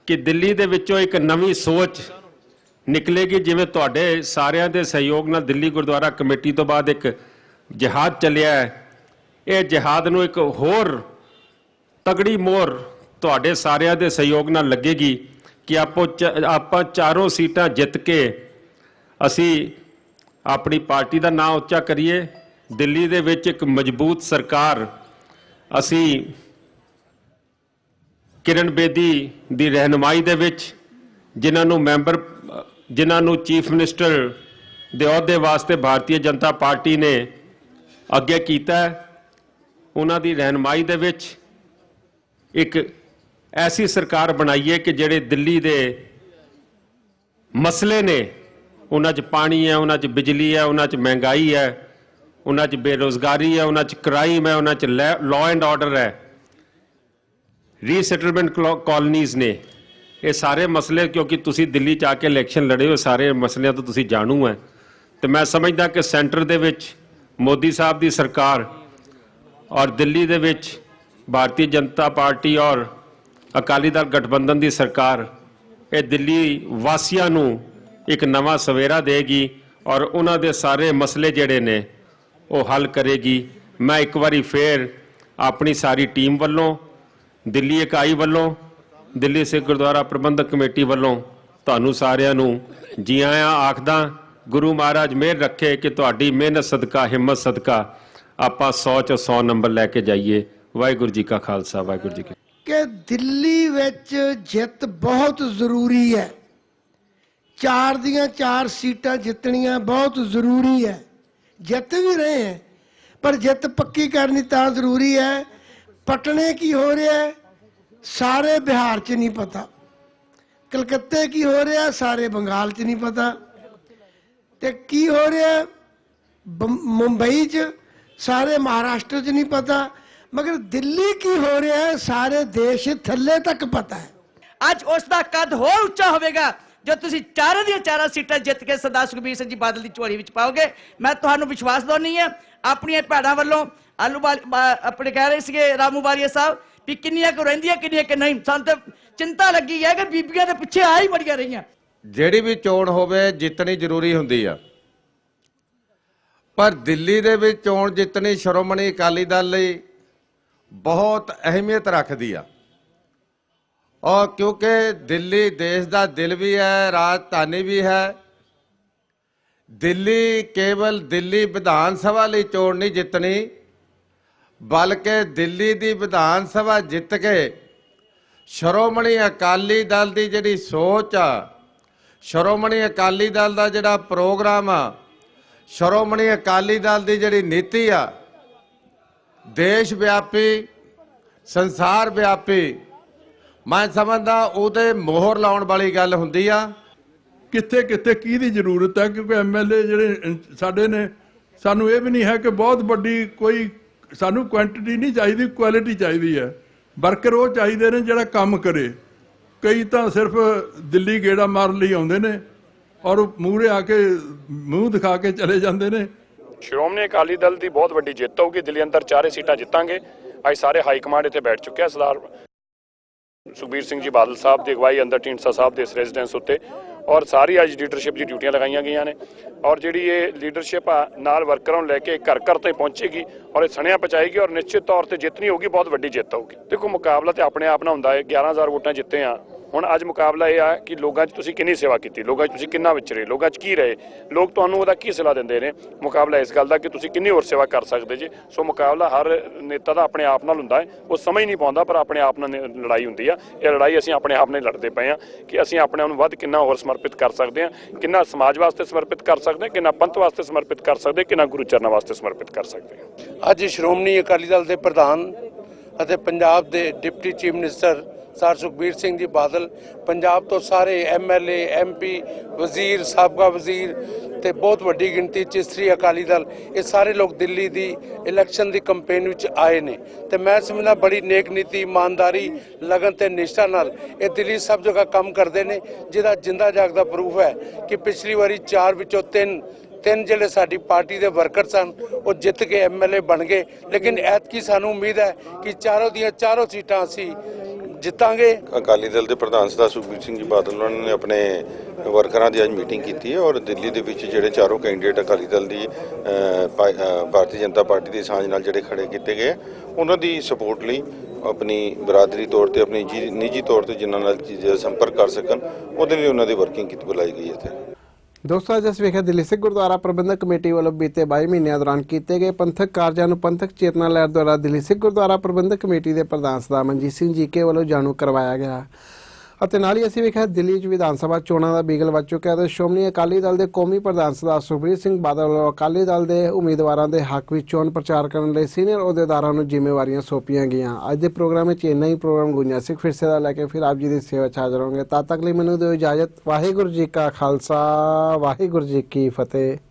ਕਿ ਦਿੱਲੀ ਦੇ ਵਿੱਚੋਂ ਇੱਕ ਨਵੀਂ ਸੋਚ ਨਿਕਲੇਗੀ। ਜਿਵੇਂ ਤੁਹਾਡੇ ਸਾਰਿਆਂ ਦੇ ਸਹਿਯੋਗ ਨਾਲ ਦਿੱਲੀ ਗੁਰਦੁਆਰਾ ਕਮੇਟੀ ਤੋਂ ਬਾਅਦ ਇੱਕ ਜਿਹਾਦ ਚੱਲਿਆ ਹੈ, ਇਹ ਜਿਹਾਦ ਨੂੰ ਇੱਕ ਹੋਰ ਤਗੜੀ ਮੋਹਰ ਤੁਹਾਡੇ ਸਾਰਿਆਂ ਦੇ ਸਹਿਯੋਗ ਨਾਲ ਲੱਗੇਗੀ ਕਿ ਆਪਾਂ 4 ਸੀਟਾਂ ਜਿੱਤ ਕੇ ਅਸੀਂ ਆਪਣੀ ਪਾਰਟੀ ਦਾ ਨਾਂ ਉੱਚਾ ਕਰੀਏ। ਦਿੱਲੀ ਦੇ ਵਿੱਚ ਇੱਕ ਮਜ਼ਬੂਤ ਸਰਕਾਰ ਅਸੀਂ ਕਿਰਨ ਬੇਦੀ ਦੀ ਰਹਿਨੁਮਾਈ ਦੇ ਵਿੱਚ, ਜਿਨ੍ਹਾਂ ਨੂੰ ਚੀਫ ਮਿਨਿਸਟਰ ਦੇ ਅਹੁਦੇ ਵਾਸਤੇ ਭਾਰਤੀ ਜਨਤਾ ਪਾਰਟੀ ਨੇ ਅੱਗੇ ਕੀਤਾ, ਉਹਨਾਂ ਦੀ ਰਹਿਨੁਮਾਈ ਦੇ ਵਿੱਚ ਇੱਕ ਐਸੀ ਸਰਕਾਰ ਬਣਾਈਏ ਕਿ ਜਿਹੜੇ ਦਿੱਲੀ ਦੇ ਮਸਲੇ ਨੇ, ਉਹਨਾਂ 'ਚ ਪਾਣੀ ਹੈ, ਉਹਨਾਂ 'ਚ ਬਿਜਲੀ ਹੈ, ਉਹਨਾਂ 'ਚ ਮਹਿੰਗਾਈ ਹੈ, ਉਹਨਾਂ 'ਚ ਬੇਰੁਜ਼ਗਾਰੀ ਹੈ, ਉਹਨਾਂ 'ਚ ਕ੍ਰਾਈਮ ਹੈ, ਉਹਨਾਂ 'ਚ ਲਾਅ ਐਂਡ ਆਰਡਰ ਹੈ, ਰੀਸੈਟਲਮੈਂਟ ਕਾਲੋਨੀਜ਼ ਨੇ, ਇਹ ਸਾਰੇ ਮਸਲੇ, ਕਿਉਂਕਿ ਤੁਸੀਂ ਦਿੱਲੀ 'ਚ ਆ ਕੇ ਇਲੈਕਸ਼ਨ ਲੜੇ ਹੋ, ਸਾਰੇ ਮਸਲਿਆਂ ਤੋਂ ਤੁਸੀਂ ਜਾਣੂ ਹੈ। ਤੇ ਮੈਂ ਸਮਝਦਾ ਕਿ ਸੈਂਟਰ ਦੇ ਵਿੱਚ ਮੋਦੀ ਸਾਹਿਬ ਦੀ ਸਰਕਾਰ ਔਰ ਦਿੱਲੀ ਦੇ ਵਿੱਚ ਭਾਰਤੀ ਜਨਤਾ ਪਾਰਟੀ ਔਰ ਅਕਾਲੀ ਦਲ ਗਠਬੰਧਨ ਦੀ ਸਰਕਾਰ ਇਹ ਦਿੱਲੀ ਵਾਸੀਆਂ ਨੂੰ ਇੱਕ ਨਵਾਂ ਸਵੇਰਾ ਦੇਗੀ ਔਰ ਉਹਨਾਂ ਦੇ ਸਾਰੇ ਮਸਲੇ ਜਿਹੜੇ ਨੇ ਉਹ ਹੱਲ ਕਰੇਗੀ। ਮੈਂ ਇੱਕ ਵਾਰੀ ਫੇਰ ਆਪਣੀ ਸਾਰੀ ਟੀਮ ਵੱਲੋਂ, ਦਿੱਲੀ ਇਕਾਈ ਵੱਲੋਂ, ਦਿੱਲੀ ਸਿੱਖ ਗੁਰਦੁਆਰਾ ਪ੍ਰਬੰਧਕ ਕਮੇਟੀ ਵੱਲੋਂ ਤੁਹਾਨੂੰ ਸਾਰਿਆਂ ਨੂੰ ਜੀ ਆਇਆਂ ਆਖਦਾ। ਗੁਰੂ ਮਹਾਰਾਜ ਮਿਹਰ ਰੱਖੇ ਕਿ ਤੁਹਾਡੀ ਮਿਹਨਤ ਸਦਕਾ, ਹਿੰਮਤ ਸਦਕਾ ਆਪਾਂ 100 ਚੋਂ 100 ਨੰਬਰ ਲੈ ਕੇ ਜਾਈਏ। ਵਾਹਿਗੁਰੂ ਜੀ ਕਾ ਖਾਲਸਾ, ਵਾਹਿਗੁਰੂ ਜੀ ਕੀ ਕਿ ਦਿੱਲੀ ਵਿੱਚ ਜਿੱਤ ਬਹੁਤ ਜ਼ਰੂਰੀ ਹੈ। 4 ਦੀਆਂ 4 ਸੀਟਾਂ ਜਿੱਤਣੀਆਂ ਬਹੁਤ ਜ਼ਰੂਰੀ ਹੈ। ਜਿੱਤ ਵੀ ਰਹੇ ਹੈ, ਪਰ ਜਿੱਤ ਪੱਕੀ ਕਰਨੀ ਤਾਂ ਜ਼ਰੂਰੀ ਹੈ। ਪਟਨੇ ਕੀ ਹੋ ਰਿਹਾ ਹੈ ਸਾਰੇ ਬਿਹਾਰ 'ਚ ਨਹੀਂ ਪਤਾ, ਕਲਕੱਤੇ ਕੀ ਹੋ ਰਿਹਾ ਸਾਰੇ ਬੰਗਾਲ 'ਚ ਨਹੀਂ ਪਤਾ, ਤੇ ਕੀ ਹੋ ਰਿਹਾ ਮੁੰਬਈ 'ਚ ਸਾਰੇ ਮਹਾਰਾਸ਼ਟਰ 'ਚ ਨਹੀਂ ਪਤਾ, ਮਗਰ ਦਿੱਲੀ ਕੀ ਹੋ ਰਿਹਾ ਹੈ ਸਾਰੇ ਦੇਸ਼ ਥੱਲੇ ਤੱਕ ਪਤਾ ਹੈ। ਅੱਜ ਉਸ ਦਾ ਕੱਦ ਹੋਰ ਉੱਚਾ ਹੋਵੇਗਾ ਜੋ ਤੁਸੀਂ ਚਾਰਾਂ ਦੀਆਂ ਚਾਰਾਂ ਸੀਟਾਂ ਜਿੱਤ ਕੇ ਸਰਦਾਰ ਸੁਖਬੀਰ ਸਿੰਘ ਜੀ ਬਾਦਲ ਦੀ ਝੋਲੀ ਵਿੱਚ ਪਾਓਗੇ। ਮੈਂ ਤੁਹਾਨੂੰ ਵਿਸ਼ਵਾਸ ਦਿਵਾਉਂਦੀ ਹਾਂ ਆਪਣੀਆਂ ਭੈਣਾਂ ਵੱਲੋਂ ਆਪਣੇ ਕਹਿ ਰਹੇ ਸੀਗੇ ਰਾਮੂ ਵਾਲੀਆ ਸਾਹਿਬ ਵੀ ਕਿੰਨੀਆਂ ਕੁ ਰਹਿੰਦੀਆਂ ਕਿੰਨੀਆਂ ਕਿ ਨਹੀਂ। ਸਾਨੂੰ ਤਾਂ ਚਿੰਤਾ ਲੱਗੀ ਹੈ ਕਿ ਬੀਬੀਆਂ ਦੇ ਪਿੱਛੇ ਆ ਹੀ ਬੜੀਆਂ ਰਹੀਆਂ। ਜਿਹੜੀ ਵੀ ਚੋਣ ਹੋਵੇ ਜਿੱਤਣੀ ਜ਼ਰੂਰੀ ਹੁੰਦੀ ਆ, ਪਰ ਦਿੱਲੀ ਦੇ ਵਿੱਚ ਚੋਣ ਜਿੱਤਣੀ ਸ਼੍ਰੋਮਣੀ ਅਕਾਲੀ ਦਲ ਲਈ ਬਹੁਤ ਅਹਿਮੀਅਤ ਰੱਖਦੀ ਆ। और क्योंकि दिल्ली देश का दिल भी है, राजधानी भी है। दिल्ली केवल दिल्ली विधान सभा ਲਈ चोण नहीं जितनी, बल्कि दिल्ली की विधान सभा जित के श्रोमणी अकाली दल की जिहड़ी सोच आ, श्रोमणी अकाली दल का जिहड़ा प्रोग्राम आ, श्रोमणी अकाली दल की जिहड़ी नीति आ, देश व्यापी संसार व्यापी मैं समझदा ਉਹਦੇ ਮੋਹਰ ਲਾਉਣ ਵਾਲੀ ਗੱਲ ਹੁੰਦੀ ਆ। ਕਿੱਥੇ ਕਿੱਥੇ ਕੀ ਦੀ ਜ਼ਰੂਰਤ ਹੈ, ਕਿਉਂਕਿ ਐਮਐਲਏ ਜਿਹੜੇ ਸਾਡੇ ਨੇ ਸਾਨੂੰ ਇਹ ਵੀ ਨਹੀਂ ਹੈ ਕਿ ਬਹੁਤ ਵੱਡੀ ਕੋਈ ਸਾਨੂੰ ਕੁਆਂਟੀਟੀ ਨਹੀਂ ਚਾਹੀਦੀ, ਕੁਆਲਿਟੀ ਚਾਹੀਦੀ ਹੈ। ਵਰਕਰ ਉਹ ਚਾਹੀਦੇ ਨੇ ਜਿਹੜਾ ਕੰਮ ਕਰੇ। ਕਈ ਤਾਂ ਸਿਰਫ ਦਿੱਲੀ ਗੇੜਾ ਮਾਰਨ ਲਈ ਆਉਂਦੇ ਨੇ ਔਰ ਮੂਹਰੇ ਆ ਕੇ ਮੂੰਹ ਦਿਖਾ ਕੇ ਚਲੇ ਜਾਂਦੇ ਨੇ। ਸ਼੍ਰੋਮਣੀ ਅਕਾਲੀ ਦਲ ਦੀ ਬਹੁਤ ਵੱਡੀ ਜਿੱਤ ਹੋਊਗੀ। ਦਿੱਲੀ ਅੰਦਰ 4 ਸੀਟਾਂ ਜਿੱਤਾਂਗੇ। ਅੱਜ ਸਾਰੇ ਹਾਈ ਕਮਾਂਡ ਇੱਥੇ ਬੈਠ ਚੁੱਕਿਆ। ਸਰਦਾਰ ਸੁਖਬੀਰ ਸਿੰਘ ਜੀ ਬਾਦਲ ਸਾਹਿਬ ਦੀ ਅਗਵਾਈ ਅੰਦਰ ਢੀਂਡਸਾ ਸਾਹਿਬ ਦੇ ਇਸ ਰੈਜ਼ੀਡੈਂਸ ਉੱਤੇ ਔਰ ਸਾਰੀ ਅੱਜ ਲੀਡਰਸ਼ਿਪ ਦੀ ਡਿਊਟੀਆਂ ਲਗਾਈਆਂ ਗਈਆਂ ਨੇ ਔਰ ਜਿਹੜੀ ਇਹ ਲੀਡਰਸ਼ਿਪ ਆ ਨਾਲ ਵਰਕਰਾਂ ਨੂੰ ਲੈ ਕੇ ਘਰ ਘਰ ਤੇ ਪਹੁੰਚੇਗੀ ਔਰ ਇਹ ਸੁਨੇਹਾ ਪਹੁੰਚਾਏਗੀ ਔਰ ਨਿਸ਼ਚਿਤ ਤੌਰ ਤੇ ਜਿੱਤਣੀ ਹੋਊਗੀ, ਬਹੁਤ ਵੱਡੀ ਜਿੱਤ ਹੋਊਗੀ। ਦੇਖੋ ਮੁਕਾਬਲਾ ਤੇ ਆਪਣੇ ਆਪ ਨਾਲ ਹੁੰਦਾ ਹੈ। 11,000 ਵੋਟਾਂ ਜਿੱਤੇ ਆ। ਹੁਣ ਅੱਜ ਮੁਕਾਬਲਾ ਇਹ ਆ ਕਿ ਲੋਕਾਂ 'ਚ ਤੁਸੀਂ ਕਿੰਨੀ ਸੇਵਾ ਕੀਤੀ, ਲੋਕਾਂ 'ਚ ਤੁਸੀਂ ਕਿੰਨਾ ਵਿਚਰੇ, ਲੋਕਾਂ 'ਚ ਕੀ ਰਹੇ, ਲੋਕ ਤੁਹਾਨੂੰ ਉਹਦਾ ਕੀ ਸਲਾਹ ਦਿੰਦੇ ਨੇ। ਮੁਕਾਬਲਾ ਇਸ ਗੱਲ ਦਾ ਕਿ ਤੁਸੀਂ ਕਿੰਨੀ ਹੋਰ ਸੇਵਾ ਕਰ ਸਕਦੇ ਜੇ। ਸੋ ਮੁਕਾਬਲਾ ਹਰ ਨੇਤਾ ਦਾ ਆਪਣੇ ਆਪ ਨਾਲ ਹੁੰਦਾ ਹੈ। ਉਹ ਸਮਝ ਨਹੀਂ ਪਾਉਂਦਾ ਪਰ ਆਪਣੇ ਆਪ ਨਾਲ ਲੜਾਈ ਹੁੰਦੀ ਆ। ਇਹ ਲੜਾਈ ਅਸੀਂ ਆਪਣੇ ਆਪ ਨਾਲ ਲੜਦੇ ਪਏ ਹਾਂ ਕਿ ਅਸੀਂ ਆਪਣੇ ਆਪ ਨੂੰ ਵੱਧ ਕਿੰਨਾ ਹੋਰ ਸਮਰਪਿਤ ਕਰ ਸਕਦੇ ਹਾਂ, ਕਿੰਨਾ ਸਮਾਜ ਵਾਸਤੇ ਸਮਰਪਿਤ ਕਰ ਸਕਦੇ ਹਾਂ, ਕਿੰਨਾ ਪੰਥ ਵਾਸਤੇ ਸਮਰਪਿਤ ਕਰ ਸਕਦੇ, ਕਿੰਨਾ ਗੁਰੂ ਚਰਨਾਂ ਵਾਸਤੇ ਸਮਰਪਿਤ ਕਰ ਸਕਦੇ ਹਾਂ। ਅੱਜ ਸ਼੍ਰੋਮਣੀ ਅਕਾਲੀ ਦਲ ਦੇ ਪ੍ਰਧਾਨ ਅਤੇ ਪੰਜਾਬ ਦੇ deputy chief minister sir Sukhbir Singh ji Badal, Punjab ਤੋਂ ਸਾਰੇ ਐਮਐਲਏ ਐਮਪੀ ਵਜ਼ੀਰ ਸਾਬਕਾ ਵਜ਼ੀਰ ਤੇ ਬਹੁਤ ਵੱਡੀ ਗਿਣਤੀ 'ਚ ਇਸਤਰੀ ਅਕਾਲੀ ਦਲ, ਇਹ ਸਾਰੇ ਲੋਕ ਦਿੱਲੀ ਦੀ ਇਲੈਕਸ਼ਨ ਦੀ ਕੰਪੇਨ ਵਿੱਚ ਆਏ ਨੇ ਤੇ ਮੈਂ ਸਮਝਦਾ ਬੜੀ ਨੇਕ ਨੀਤੀ, ਇਮਾਨਦਾਰੀ, ਲਗਨ ਤੇ ਨਿਸ਼ਠਾ ਨਾਲ ਇਹ ਦਿੱਲੀ ਸਭ ਜਗ੍ਹਾ ਕੰਮ ਕਰਦੇ ਨੇ, ਜਿਹਦਾ ਜਿੰਦਾ ਜਾਗਦਾ ਪ੍ਰੂਫ ਹੈ ਕਿ ਪਿਛਲੀ ਵਾਰੀ 4 ਵਿੱਚੋਂ 3 ਜਿਹੜੇ ਸਾਡੀ ਪਾਰਟੀ ਦੇ ਵਰਕਰ ਸਨ ਉਹ ਜਿੱਤ ਕੇ ਐਮਐਲਏ ਬਣ ਗਏ। ਲੇਕਿਨ ਐਤਕੀ ਸਾਨੂੰ ਉਮੀਦ ਹੈ ਕਿ ਚਾਰੋਂ ਦੀਆਂ ਚਾਰੋਂ ਸੀਟਾਂ ਅਸੀਂ ਜਿੱਤਾਂਗੇ। ਅਕਾਲੀ ਦਲ ਦੇ ਪ੍ਰਧਾਨ ਸਰਦਾਰ ਸੁਖਬੀਰ ਸਿੰਘ ਜੀ ਬਾਦਲ ਉਹਨਾਂ ਨੇ ਆਪਣੇ ਵਰਕਰਾਂ ਦੀ ਅੱਜ ਮੀਟਿੰਗ ਕੀਤੀ ਹੈ ਔਰ ਦਿੱਲੀ ਦੇ ਵਿੱਚ ਜਿਹੜੇ ਚਾਰੋਂ ਕੈਂਡੀਡੇਟ ਅਕਾਲੀ ਦਲ ਦੀ ਭਾਰਤੀ ਜਨਤਾ ਪਾਰਟੀ ਦੀ ਸਾਂਝ ਨਾਲ ਜਿਹੜੇ ਖੜੇ ਕੀਤੇ ਗਏ ਉਹਨਾਂ ਦੀ ਸਪੋਰਟ ਲਈ ਆਪਣੀ ਬਰਾਦਰੀ ਤੌਰ ਤੇ ਆਪਣੀ ਨਿੱਜੀ ਤੌਰ ਤੇ ਜਿਨ੍ਹਾਂ ਨਾਲ ਸੰਪਰਕ ਕਰ ਸਕਣ ਉਹਦੇ ਲਈ ਉਹਨਾਂ ਦੀ ਵਰਕਿੰਗ ਕੀਤੀ ਬੁਲਾਈ ਗਈ ਹੈ। ਇੱਥੇ ਦੋਸਤੋ ਅੱਜ ਅਸੀਂ ਵੇਖਿਆ ਦਿੱਲੀ ਸਿੱਖ ਗੁਰਦੁਆਰਾ ਪ੍ਰਬੰਧਕ ਕਮੇਟੀ ਵੱਲੋਂ ਬੀਤੇ 22 ਮਹੀਨਿਆਂ ਦੌਰਾਨ ਕੀਤੇ ਗਏ ਪੰਥਕ ਕਾਰਜਾਂ ਨੂੰ ਪੰਥਕ ਚੇਤਨਾ ਲਹਿਰ ਦੁਆਰਾ ਦਿੱਲੀ ਸਿੱਖ ਗੁਰਦੁਆਰਾ ਪ੍ਰਬੰਧਕ ਕਮੇਟੀ ਦੇ ਪ੍ਰਧਾਨ ਸਰਦਾਰ ਮਨਜੀਤ ਸਿੰਘ ਜੀਕੇ ਵੱਲੋਂ ਜਾਣੂ ਕਰਵਾਇਆ ਗਿਆ ਅਤੇ ਨਾਲ ਹੀ ਅਸੀਂ ਵੇਖਿਆ ਦਿੱਲੀ 'ਚ ਵਿਧਾਨ ਸਭਾ ਚੋਣਾਂ ਦਾ ਬਿਗਲ ਵੱਜ ਚੁੱਕਿਆ ਤੇ ਸ਼੍ਰੋਮਣੀ ਅਕਾਲੀ ਦਲ ਦੇ ਕੌਮੀ ਪ੍ਰਧਾਨ ਸਰਦਾਰ ਸੁਖਬੀਰ ਸਿੰਘ ਬਾਦਲ ਵੱਲੋਂ ਅਕਾਲੀ ਦਲ ਦੇ ਉਮੀਦਵਾਰਾਂ ਦੇ ਹੱਕ ਵਿੱਚ ਚੋਣ ਪ੍ਰਚਾਰ ਕਰਨ ਲਈ ਸੀਨੀਅਰ ਅਹੁਦੇਦਾਰਾਂ ਨੂੰ ਜ਼ਿੰਮੇਵਾਰੀਆਂ ਸੌਂਪੀਆਂ ਗਈਆਂ। ਅੱਜ ਦੇ ਪ੍ਰੋਗਰਾਮ ਵਿੱਚ ਇੰਨਾ ਹੀ। ਪ੍ਰੋਗਰਾਮ ਗੁੰਜਾ ਸਿੱਖ ਫਿਰਸੇ ਦਾ ਲੈ ਕੇ ਫਿਰ ਆਪ ਜੀ ਦੀ ਸੇਵਾ 'ਚ ਹਾਜ਼ਰ ਹੋਵਾਂਗੇ। ਤਦ ਤੱਕ ਲਈ ਮੈਨੂੰ ਦਿਓ ਇਜਾਜ਼ਤ। ਵਾਹਿਗੁਰੂ ਜੀ ਕਾ ਖਾਲਸਾ, ਵਾਹਿਗੁਰੂ ਜੀ ਕੀ ਫਤਿਹ।